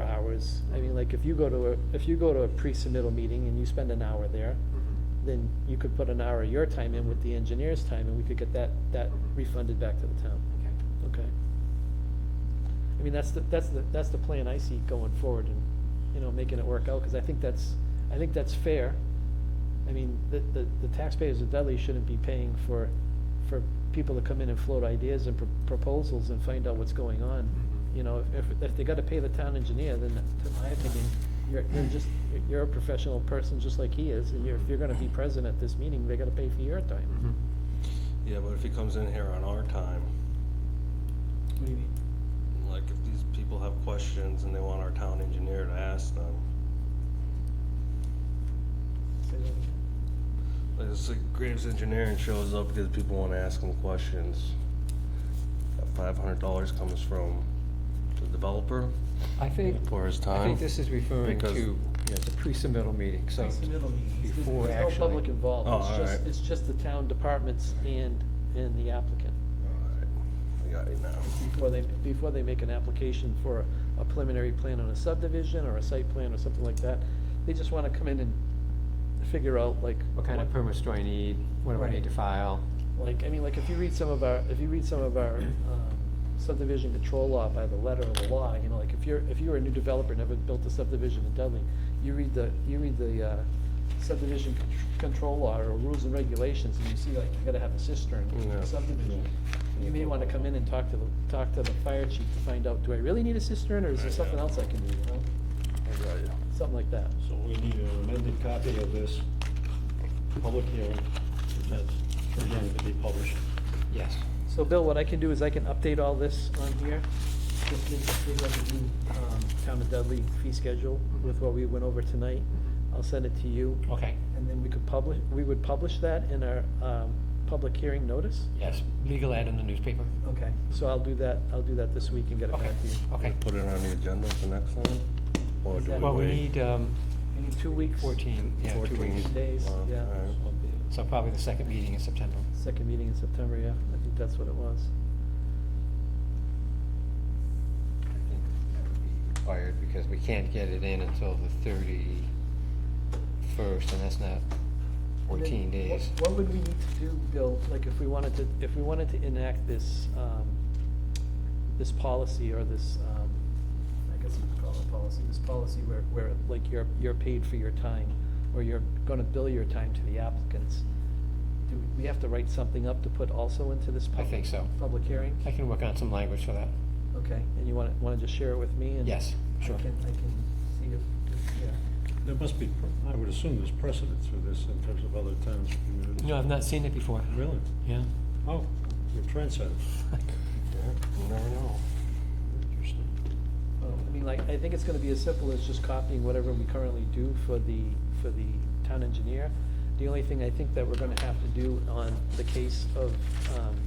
hours, I mean, like, if you go to a pre-submittal meeting and you spend an hour there, then you could put an hour of your time in with the engineer's time, and we could get that refunded back to the town. Okay. I mean, that's the plan I see going forward, and, you know, making it work out, because I think that's fair. I mean, the taxpayers of Dudley shouldn't be paying for people to come in and float ideas and proposals and find out what's going on. You know, if they gotta pay the town engineer, then, to my opinion, you're a professional person just like he is, and if you're gonna be present at this meeting, they gotta pay for your time. Yeah, but if he comes in here on our time, What do you mean? like, if these people have questions and they want our town engineer to ask them, Say that again. like, it's like Graves Engineering shows up because people want to ask him questions. That $500 comes from the developer I think, for his time. I think this is referring Because- to, you know, the pre-submittal meeting, so Pre-submittal meetings. before There's no actually. public involved, Oh, it's just, alright. it's just the town departments and the applicant. Alright, I got it now. Before they make an application for a preliminary plan on a subdivision or a site plan or something like that, they just wanna come in and figure out, like. What kind of permits do I need? What do I need to file? Like, I mean, like, if you read some of our subdivision control law by the letter of the law, you know, like, if you're a new developer, never built a subdivision in Dudley, you read the subdivision control law or rules and regulations, and you see, like, you gotta have a cistern in Yeah. a subdivision. You may wanna come in and talk to the fire chief to find out, do I really need a cistern, or is there something else I can do, you know? I got you. Something like that. So we need an amended copy of this public hearing, that's, again, to be published. Yes. So, Bill, what I can do is I can update all this on here, just make like a new, Town of Dudley fee schedule with what we went over tonight. I'll send it to you, Okay, and then we would publish that in our, public hearing notice? yes, legal ad in the newspaper. Okay. So I'll do that this week and get it Okay, back to you. okay. Put it on the agenda for next one? Or do Well, we wait? need, We need 2 weeks. 14, yeah, 2 14 weeks. Days, months, yeah. alright. So probably the second meeting in September. Second meeting in September, yeah, I think that's what it was. I think that would be required because we can't get it in until the 31st, and that's not 14 And then days. What would we need to do, Bill, like, if we wanted to enact this, this policy, or this, I guess you could call it a policy, this policy where, like, you're paid for your time, or you're gonna bill your time to the applicants? Do we have to write something up to put also into this I think so. public hearing? I can work on some language for that. Okay, and you wanna just share it with me, and? Yes, sure. I can see if, yeah. There must be, I would assume there's precedent for this in terms of other towns and communities. No, I've not seen it before. Really? Yeah. Oh, you're a trendsetter. Yeah, you never know. Interesting. Well, I mean, like, I think it's gonna be as simple as just copying whatever we currently do for the town engineer. The only thing I think that we're gonna have to do on the case of,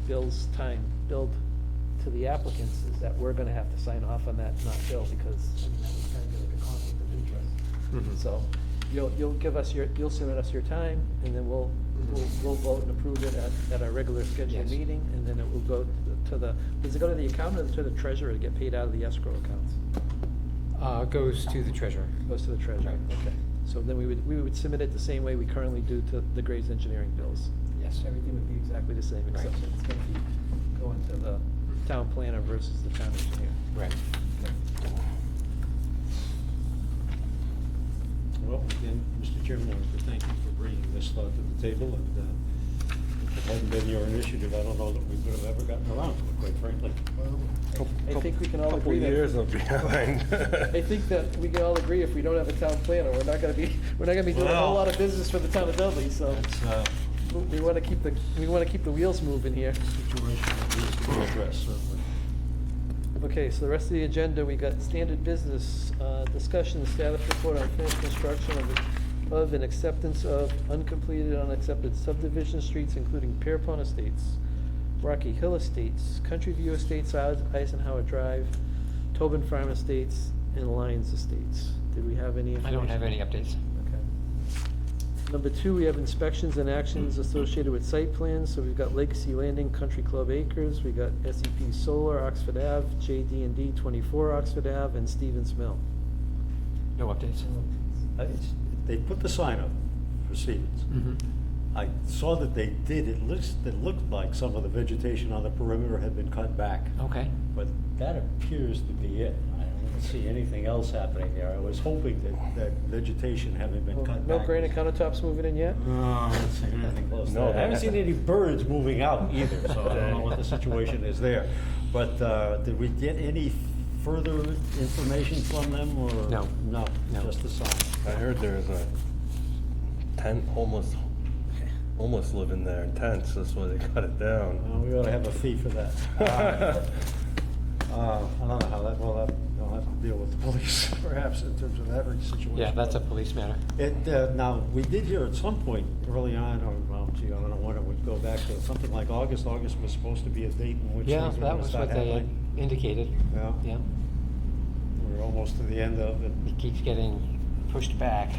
Bill's time billed to the applicants is that we're gonna have to sign off on that, not Bill, because, I mean, that would kind of be like a conflict of interest. So, you'll give us you'll submit us your time, and then we'll vote and approve it at our regular scheduled Yes. meeting, and then it will go to the, does it go to the accountant or to the treasurer to get paid out of the escrow accounts? Goes to the treasurer. Goes to the treasurer, Right. okay. So then we would submit it the same way we currently do to the Graves Engineering bills. Yes. Everything would be exactly the same, except Right. it's gonna be going to the town planner versus the town engineer. Right. Well, again, Mr. Chairman, I want to thank you for bringing this thought to the table, and if it hadn't been your initiative, I don't know that we would have ever gotten around to it, quite frankly. I think we can all Couple agree that. years of behind. I think that we can all agree if we don't have a town planner, we're not gonna be doing a whole Well. lot of business for the town of Dudley, so It's we wanna keep the wheels moving here. a situation that needs to be addressed, certainly. Okay, so the rest of the agenda, we got standard business, discussion, status report on finished construction of and acceptance of uncompleted, unaccepted subdivision streets, including Pierpont Estates, Rocky Hill Estates, Country View Estates, Eisenhower Drive, Tobin Farm Estates, and Lyons Estates. Did we have any I information? don't have any updates. Okay. Number two, we have inspections and actions associated with site plans. So we've got Legacy Landing, Country Club Acres, we got SEP Solar, Oxford Ave, JD&D 24 Oxford Ave, and Stevens Mill. No updates. They put the sign up for Stevens. Mm-hmm. I saw that they did, it looked like some of the vegetation on the perimeter had been cut back, Okay. but that appears to be it. I don't see anything else happening there. I was hoping that vegetation having been cut No back. granite countertops moving in yet? No, I haven't seen anything close to No, that. I haven't they- seen any birds moving out either, so I don't know what the situation is there. But did we get any further information from them, or? No. No, No. just the sign. I heard there's a tent, homeless living there in tents, that's why they cut it down. We ought to have a fee for that. I don't know how that, well, I'll have to deal with the police perhaps in terms of that situation. Yeah, that's a police matter. Now, we did hear at some point early on, or, well, gee, I don't know when it would go back to, something like August. August was supposed to be a date in which Yeah, things were that gonna was start what they happening. indicated. Yeah, Yeah. we're almost to the end of it. It keeps getting pushed back.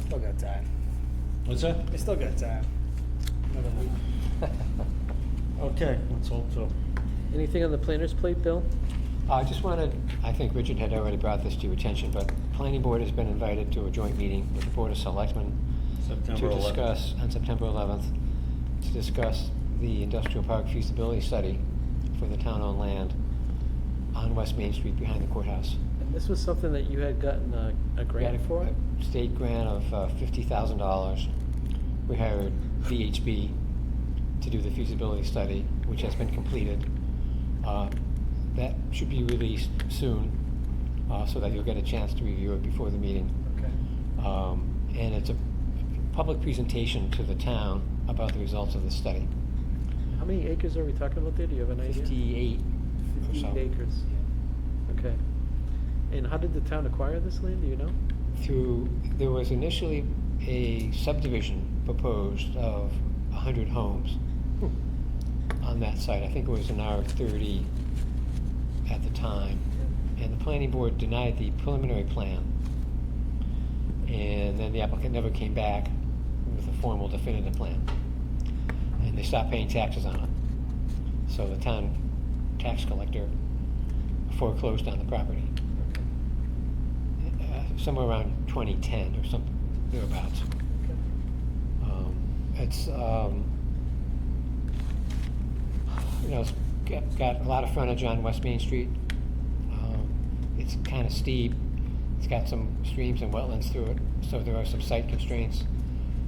Still got time. What's that? We still got time. Another week. Okay, let's hope so. Anything on the planner's plate, Bill? I just wanted, I think Richard had already brought this to your attention, but Planning Board has been invited to a joint meeting with the Board of Selectmen September to 11th. discuss, on September 11th, to discuss the industrial park feasibility study for the town-owned land on West Main Street behind the courthouse. And this was something that you had gotten a grant for? A state grant of $50,000. We hired VHB to do the feasibility study, which has been completed. That should be released soon, so that you'll get a chance to review it before the meeting. Okay. And it's a public presentation to the town about the results of the study. How many acres are we talking about there? Do you have an idea? 58 or so. 58 acres. Okay. And how did the town acquire this land, do you know? There was initially a subdivision proposed of 100 homes on that site. I think it was an R30 at the time. And the planning board denied the preliminary plan. And then the applicant never came back with a formal definitive plan. And they stopped paying taxes on it. So the town tax collector foreclosed on the property. Somewhere around 2010 or something, thereabouts. It's, it's got a lot of frontage on West Main Street. It's kind of steep. It's got some streams and wetlands through it, so there are some site constraints.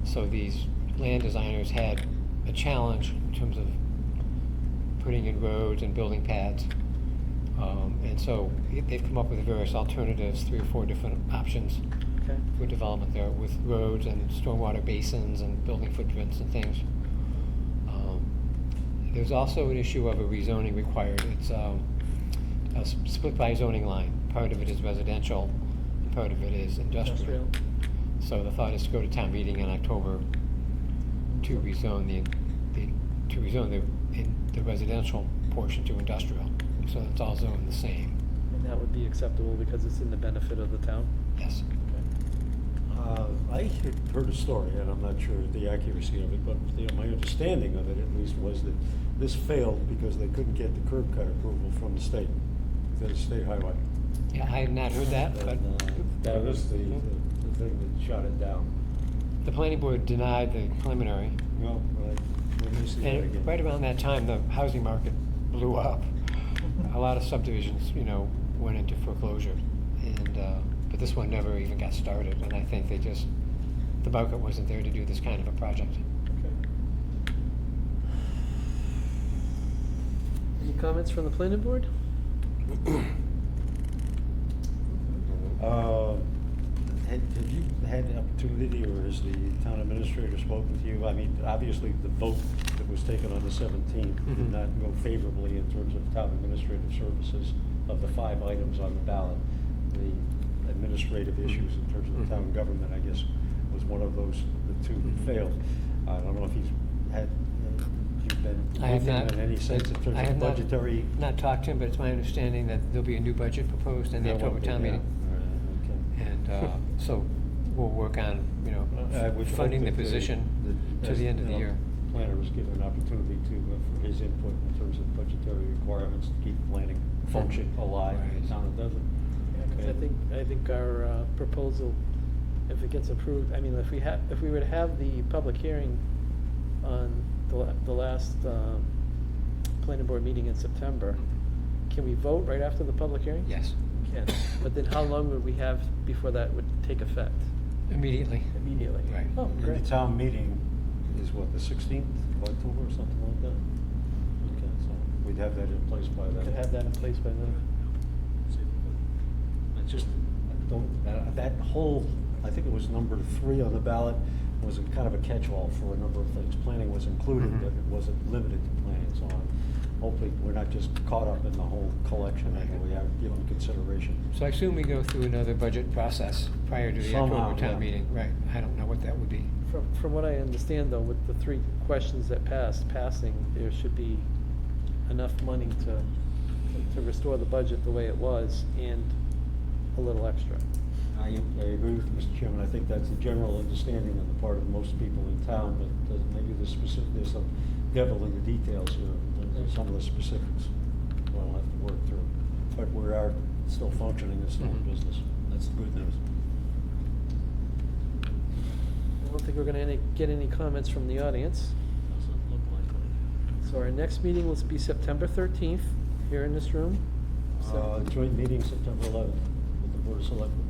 So these land designers had a challenge in terms of putting in roads and building pads. And so they've come up with various alternatives, 3 or 4 different options Okay. for development there with roads and stormwater basins and building footprints and things. There's also an issue of a rezoning required. It's a split by zoning line. Part of it is residential, and part of it is industrial. So the thought is to go to town meeting in October to rezone the residential portion to industrial. So it's all zoned the same. And that would be acceptable because it's in the benefit of the town? Yes. Okay. I had heard a story, and I'm not sure the accuracy of it, but my understanding of it at least was that this failed because they couldn't get the curb cut approval from the state, the state highway. Yeah, I have not heard that, but And, that was the thing that shot it down. the planning board denied the preliminary. Well, we may see that And again. right around that time, the housing market blew up. A lot of subdivisions, went into foreclosure. And, but this one never even got started, and I think the market wasn't there to do this kind of a project. Any comments from the planning board? Have you had the opportunity, or has the town administrator spoken to you? I mean, obviously, the vote that was taken on the 17th Mhm. did not go favorably in terms of town administrative services of the 5 items on the ballot. The administrative issues in terms of the town government, I guess, was one of those, the two that failed. I don't know if he's had, you've been I have with him not. in any sense in terms I of have not- budgetary. Not talked to him, but it's my understanding that there'll be a new budget proposed in the There won't October be, town yeah. meeting. All right, okay. And so we'll work on, I would hope funding the that position that to the end of the you know, year. Planner was given an opportunity to, for his input in terms of budgetary requirements to keep planning function alive in the town of Dudley. Yeah, 'cause I think our proposal, if it gets approved, I mean, if we were to have the public hearing on the last planning board meeting in September, can we vote right after the public hearing? Yes, We can, but then how long would we have before that would take effect? immediately. Immediately? Right. Oh, And great. the town meeting is what, the 16th of October or something like that? Okay, so we'd have that in place by We then. could have that in place by then. I just don't, that whole, I think it was number 3 on the ballot, was a kind of a catch-all for a number of things. Planning was included, Mhm. but it wasn't limited to planning, so hopefully we're not just caught up in the whole collection, and we are given consideration. So I assume we go through another budget process prior to the Somehow, October town yeah. meeting. Right, I don't know what that would be. From what I understand, though, with the 3 questions that passing, there should be enough money to restore the budget the way it was, and a little extra. I agree with Mr. Chairman. I think that's a general understanding on the part of most people in town, but maybe there's some devil in the details here, in terms of some of the specifics we'll have to work through. But we are still functioning and still in Mhm. business. That's the good news. I don't think we're gonna get any comments from the audience. Doesn't look likely. So our next meeting will be September 13th, here in this room. Joint meeting September 11th with the Board of Selectmen.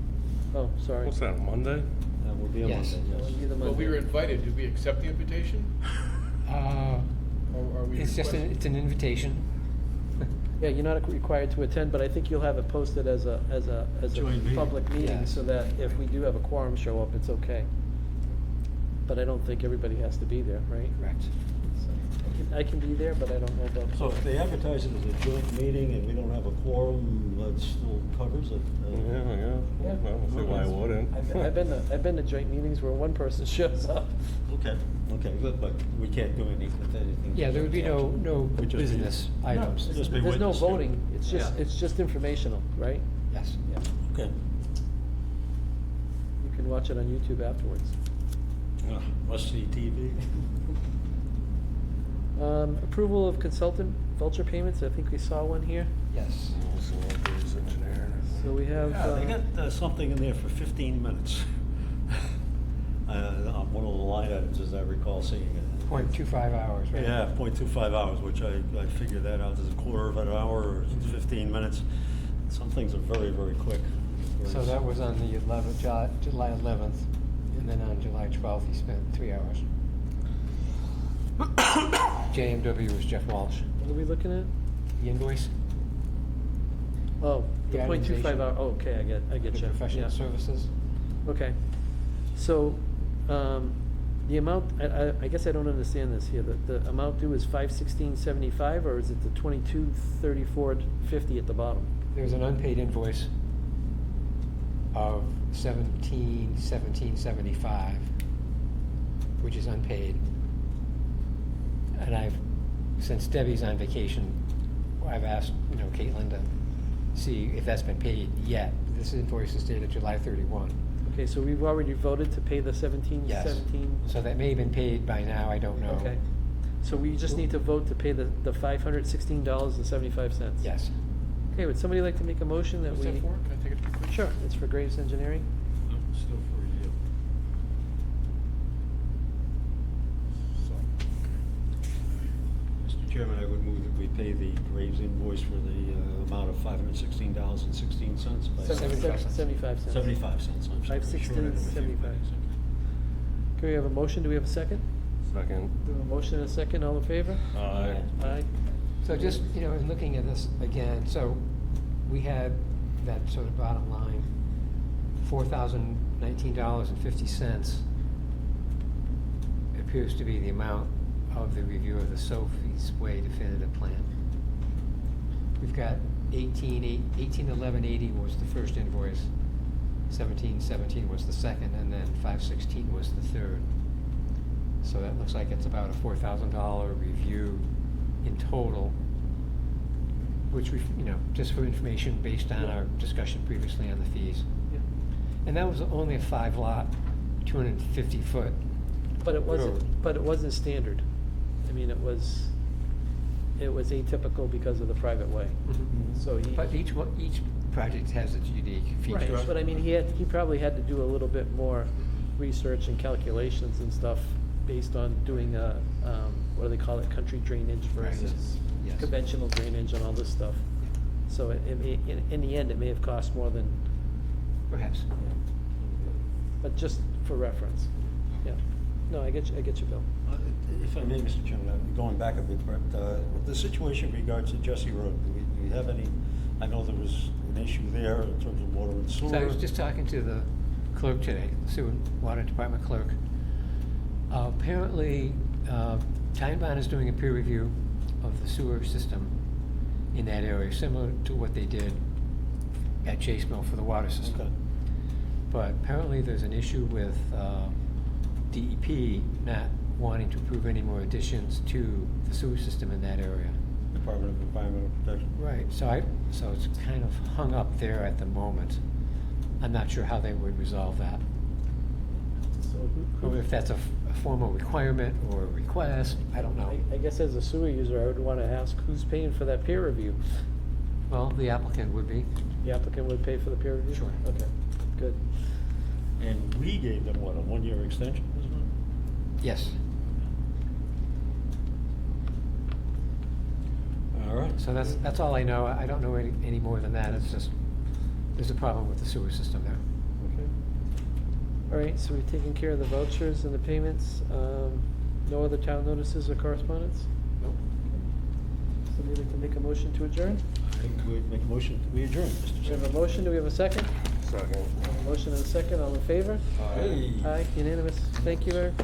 Oh, sorry. What's that, Monday? That will be a Yes. Monday, That would be the Well, we Monday. were invited. Did we accept the invitation? Or are we? It's requesting? it's an invitation. Yeah, you're not required to attend, but I think you'll have it posted as a Joint meeting. public meeting, Yes. so that if we do have a quorum show up, it's okay. But I don't think everybody has to be there, right? Correct. So I can be there, but I don't know about. So if they advertise it as a joint meeting and we don't have a quorum, that still covers it? Yeah, Yeah. I don't see why I wouldn't. I've been to joint meetings where one person shows up. Okay, good, but we can't do anything. Yeah, there would be no We just be- business No, items. Just be There's no witness to it. voting, Yeah. it's just informational, right? Yes. Yeah. Okay. You can watch it on YouTube afterwards. Must see TV. Approval of consultant voucher payments, I think we saw one here. Yes. So we have. Yeah, they got something in there for 15 minutes. On one of the line items, as I recall seeing it. 0.25 hours, right? Yeah, 0.25 hours, which I figured that out as a quarter of an hour or 15 minutes. Some things are very, very quick. So that was on the 11th, July 11th, and then on July 12th, he spent 3 hours. JMW was Jeff Walsh. What are we looking at? The invoice, Oh, the The 0.25 itemization. hour, oh, okay, I get the you. professional Yeah. services. Okay, so, the amount, I guess I don't understand this here, the amount due is $516.75, or is it the $2234.50 at the bottom? There's an unpaid invoice of $1775, which is unpaid. And since Debbie's on vacation, I've asked, Caitlin to see if that's been paid yet. This invoice is dated July 31. Okay, so we've already voted to pay the 17, Yes. 17? So that may have been paid by now, I don't know. Okay, so we just need to vote to pay the $516.75? Yes. Okay, would somebody like to make a motion that What's we? that for? Can I take it real quick? Sure, it's for Graves Engineering. No, still for review. So, Mr. Chairman, I would move that we pay the Graves invoice for the amount of $516.16. $75. 75 cents. 75 cents, I'm sorry. 516.75. Can we have a motion? Do we have a second? Second. We have a motion and a second. All in favor? Aye. Aye. So just, you know, in looking at this again, so we had that sort of bottom line, $4,019.50 appears to be the amount of the review of the Sophie's Way definitive plan. We've got 181180 was the first invoice, 1717 was the second, and then 516 was the third. So that looks like it's about a $4,000 review in total, which we, you know, just for information based on our discussion previously on the fees. Yeah. And that was only a 5-lot, 250-foot. But it wasn't, road. but it wasn't standard. I mean, it was atypical because of the private way. So he. But each project has its unique features. Right, but I mean, he probably had to do a little bit more research and calculations and stuff based on doing what do they call it, country drainage versus Yes. conventional drainage and all this stuff. So it may, in the end, it may have cost more than, Perhaps. but just for reference. Yeah. No, I get you, Bill. If I may, Mr. Chairman, I'm going back a bit, but the situation in regards to Jesse Road, do we have any, I know there was an issue there in terms of water and sewer. So I was just talking to the clerk today, the sewer and water department clerk. Apparently, Time Bond is doing a peer review of the sewer system in that area, similar to what they did at Chase Mill for the water system. Okay. But apparently there's an issue with DEP not wanting to approve any more additions to the sewer system in that area. Department of Environmental Protection. Right, so it's kind of hung up there at the moment. I'm not sure how they would resolve that. So Or if that's a formal requirement or a request, I don't know. I guess as a sewer user, I would want to ask, who's paying for that peer review? Well, the applicant would be. The applicant would pay for the peer review? Sure. Okay, good. And we gave them, what, a 1-year extension, wasn't it? Yes. All right. So that's all I know. I don't know any more than that. It's just, there's a problem with the sewer system there. Okay. All right, so we've taken care of the vouchers and the payments. No other town notices or correspondence? Nope. Somebody like to make a motion to adjourn? I would make a motion, we adjourn, Mr. We have a Chairman. motion, do we have a second? Second. A motion and a second, all in favor? Hey. Aye, unanimous. Thank you, Eric.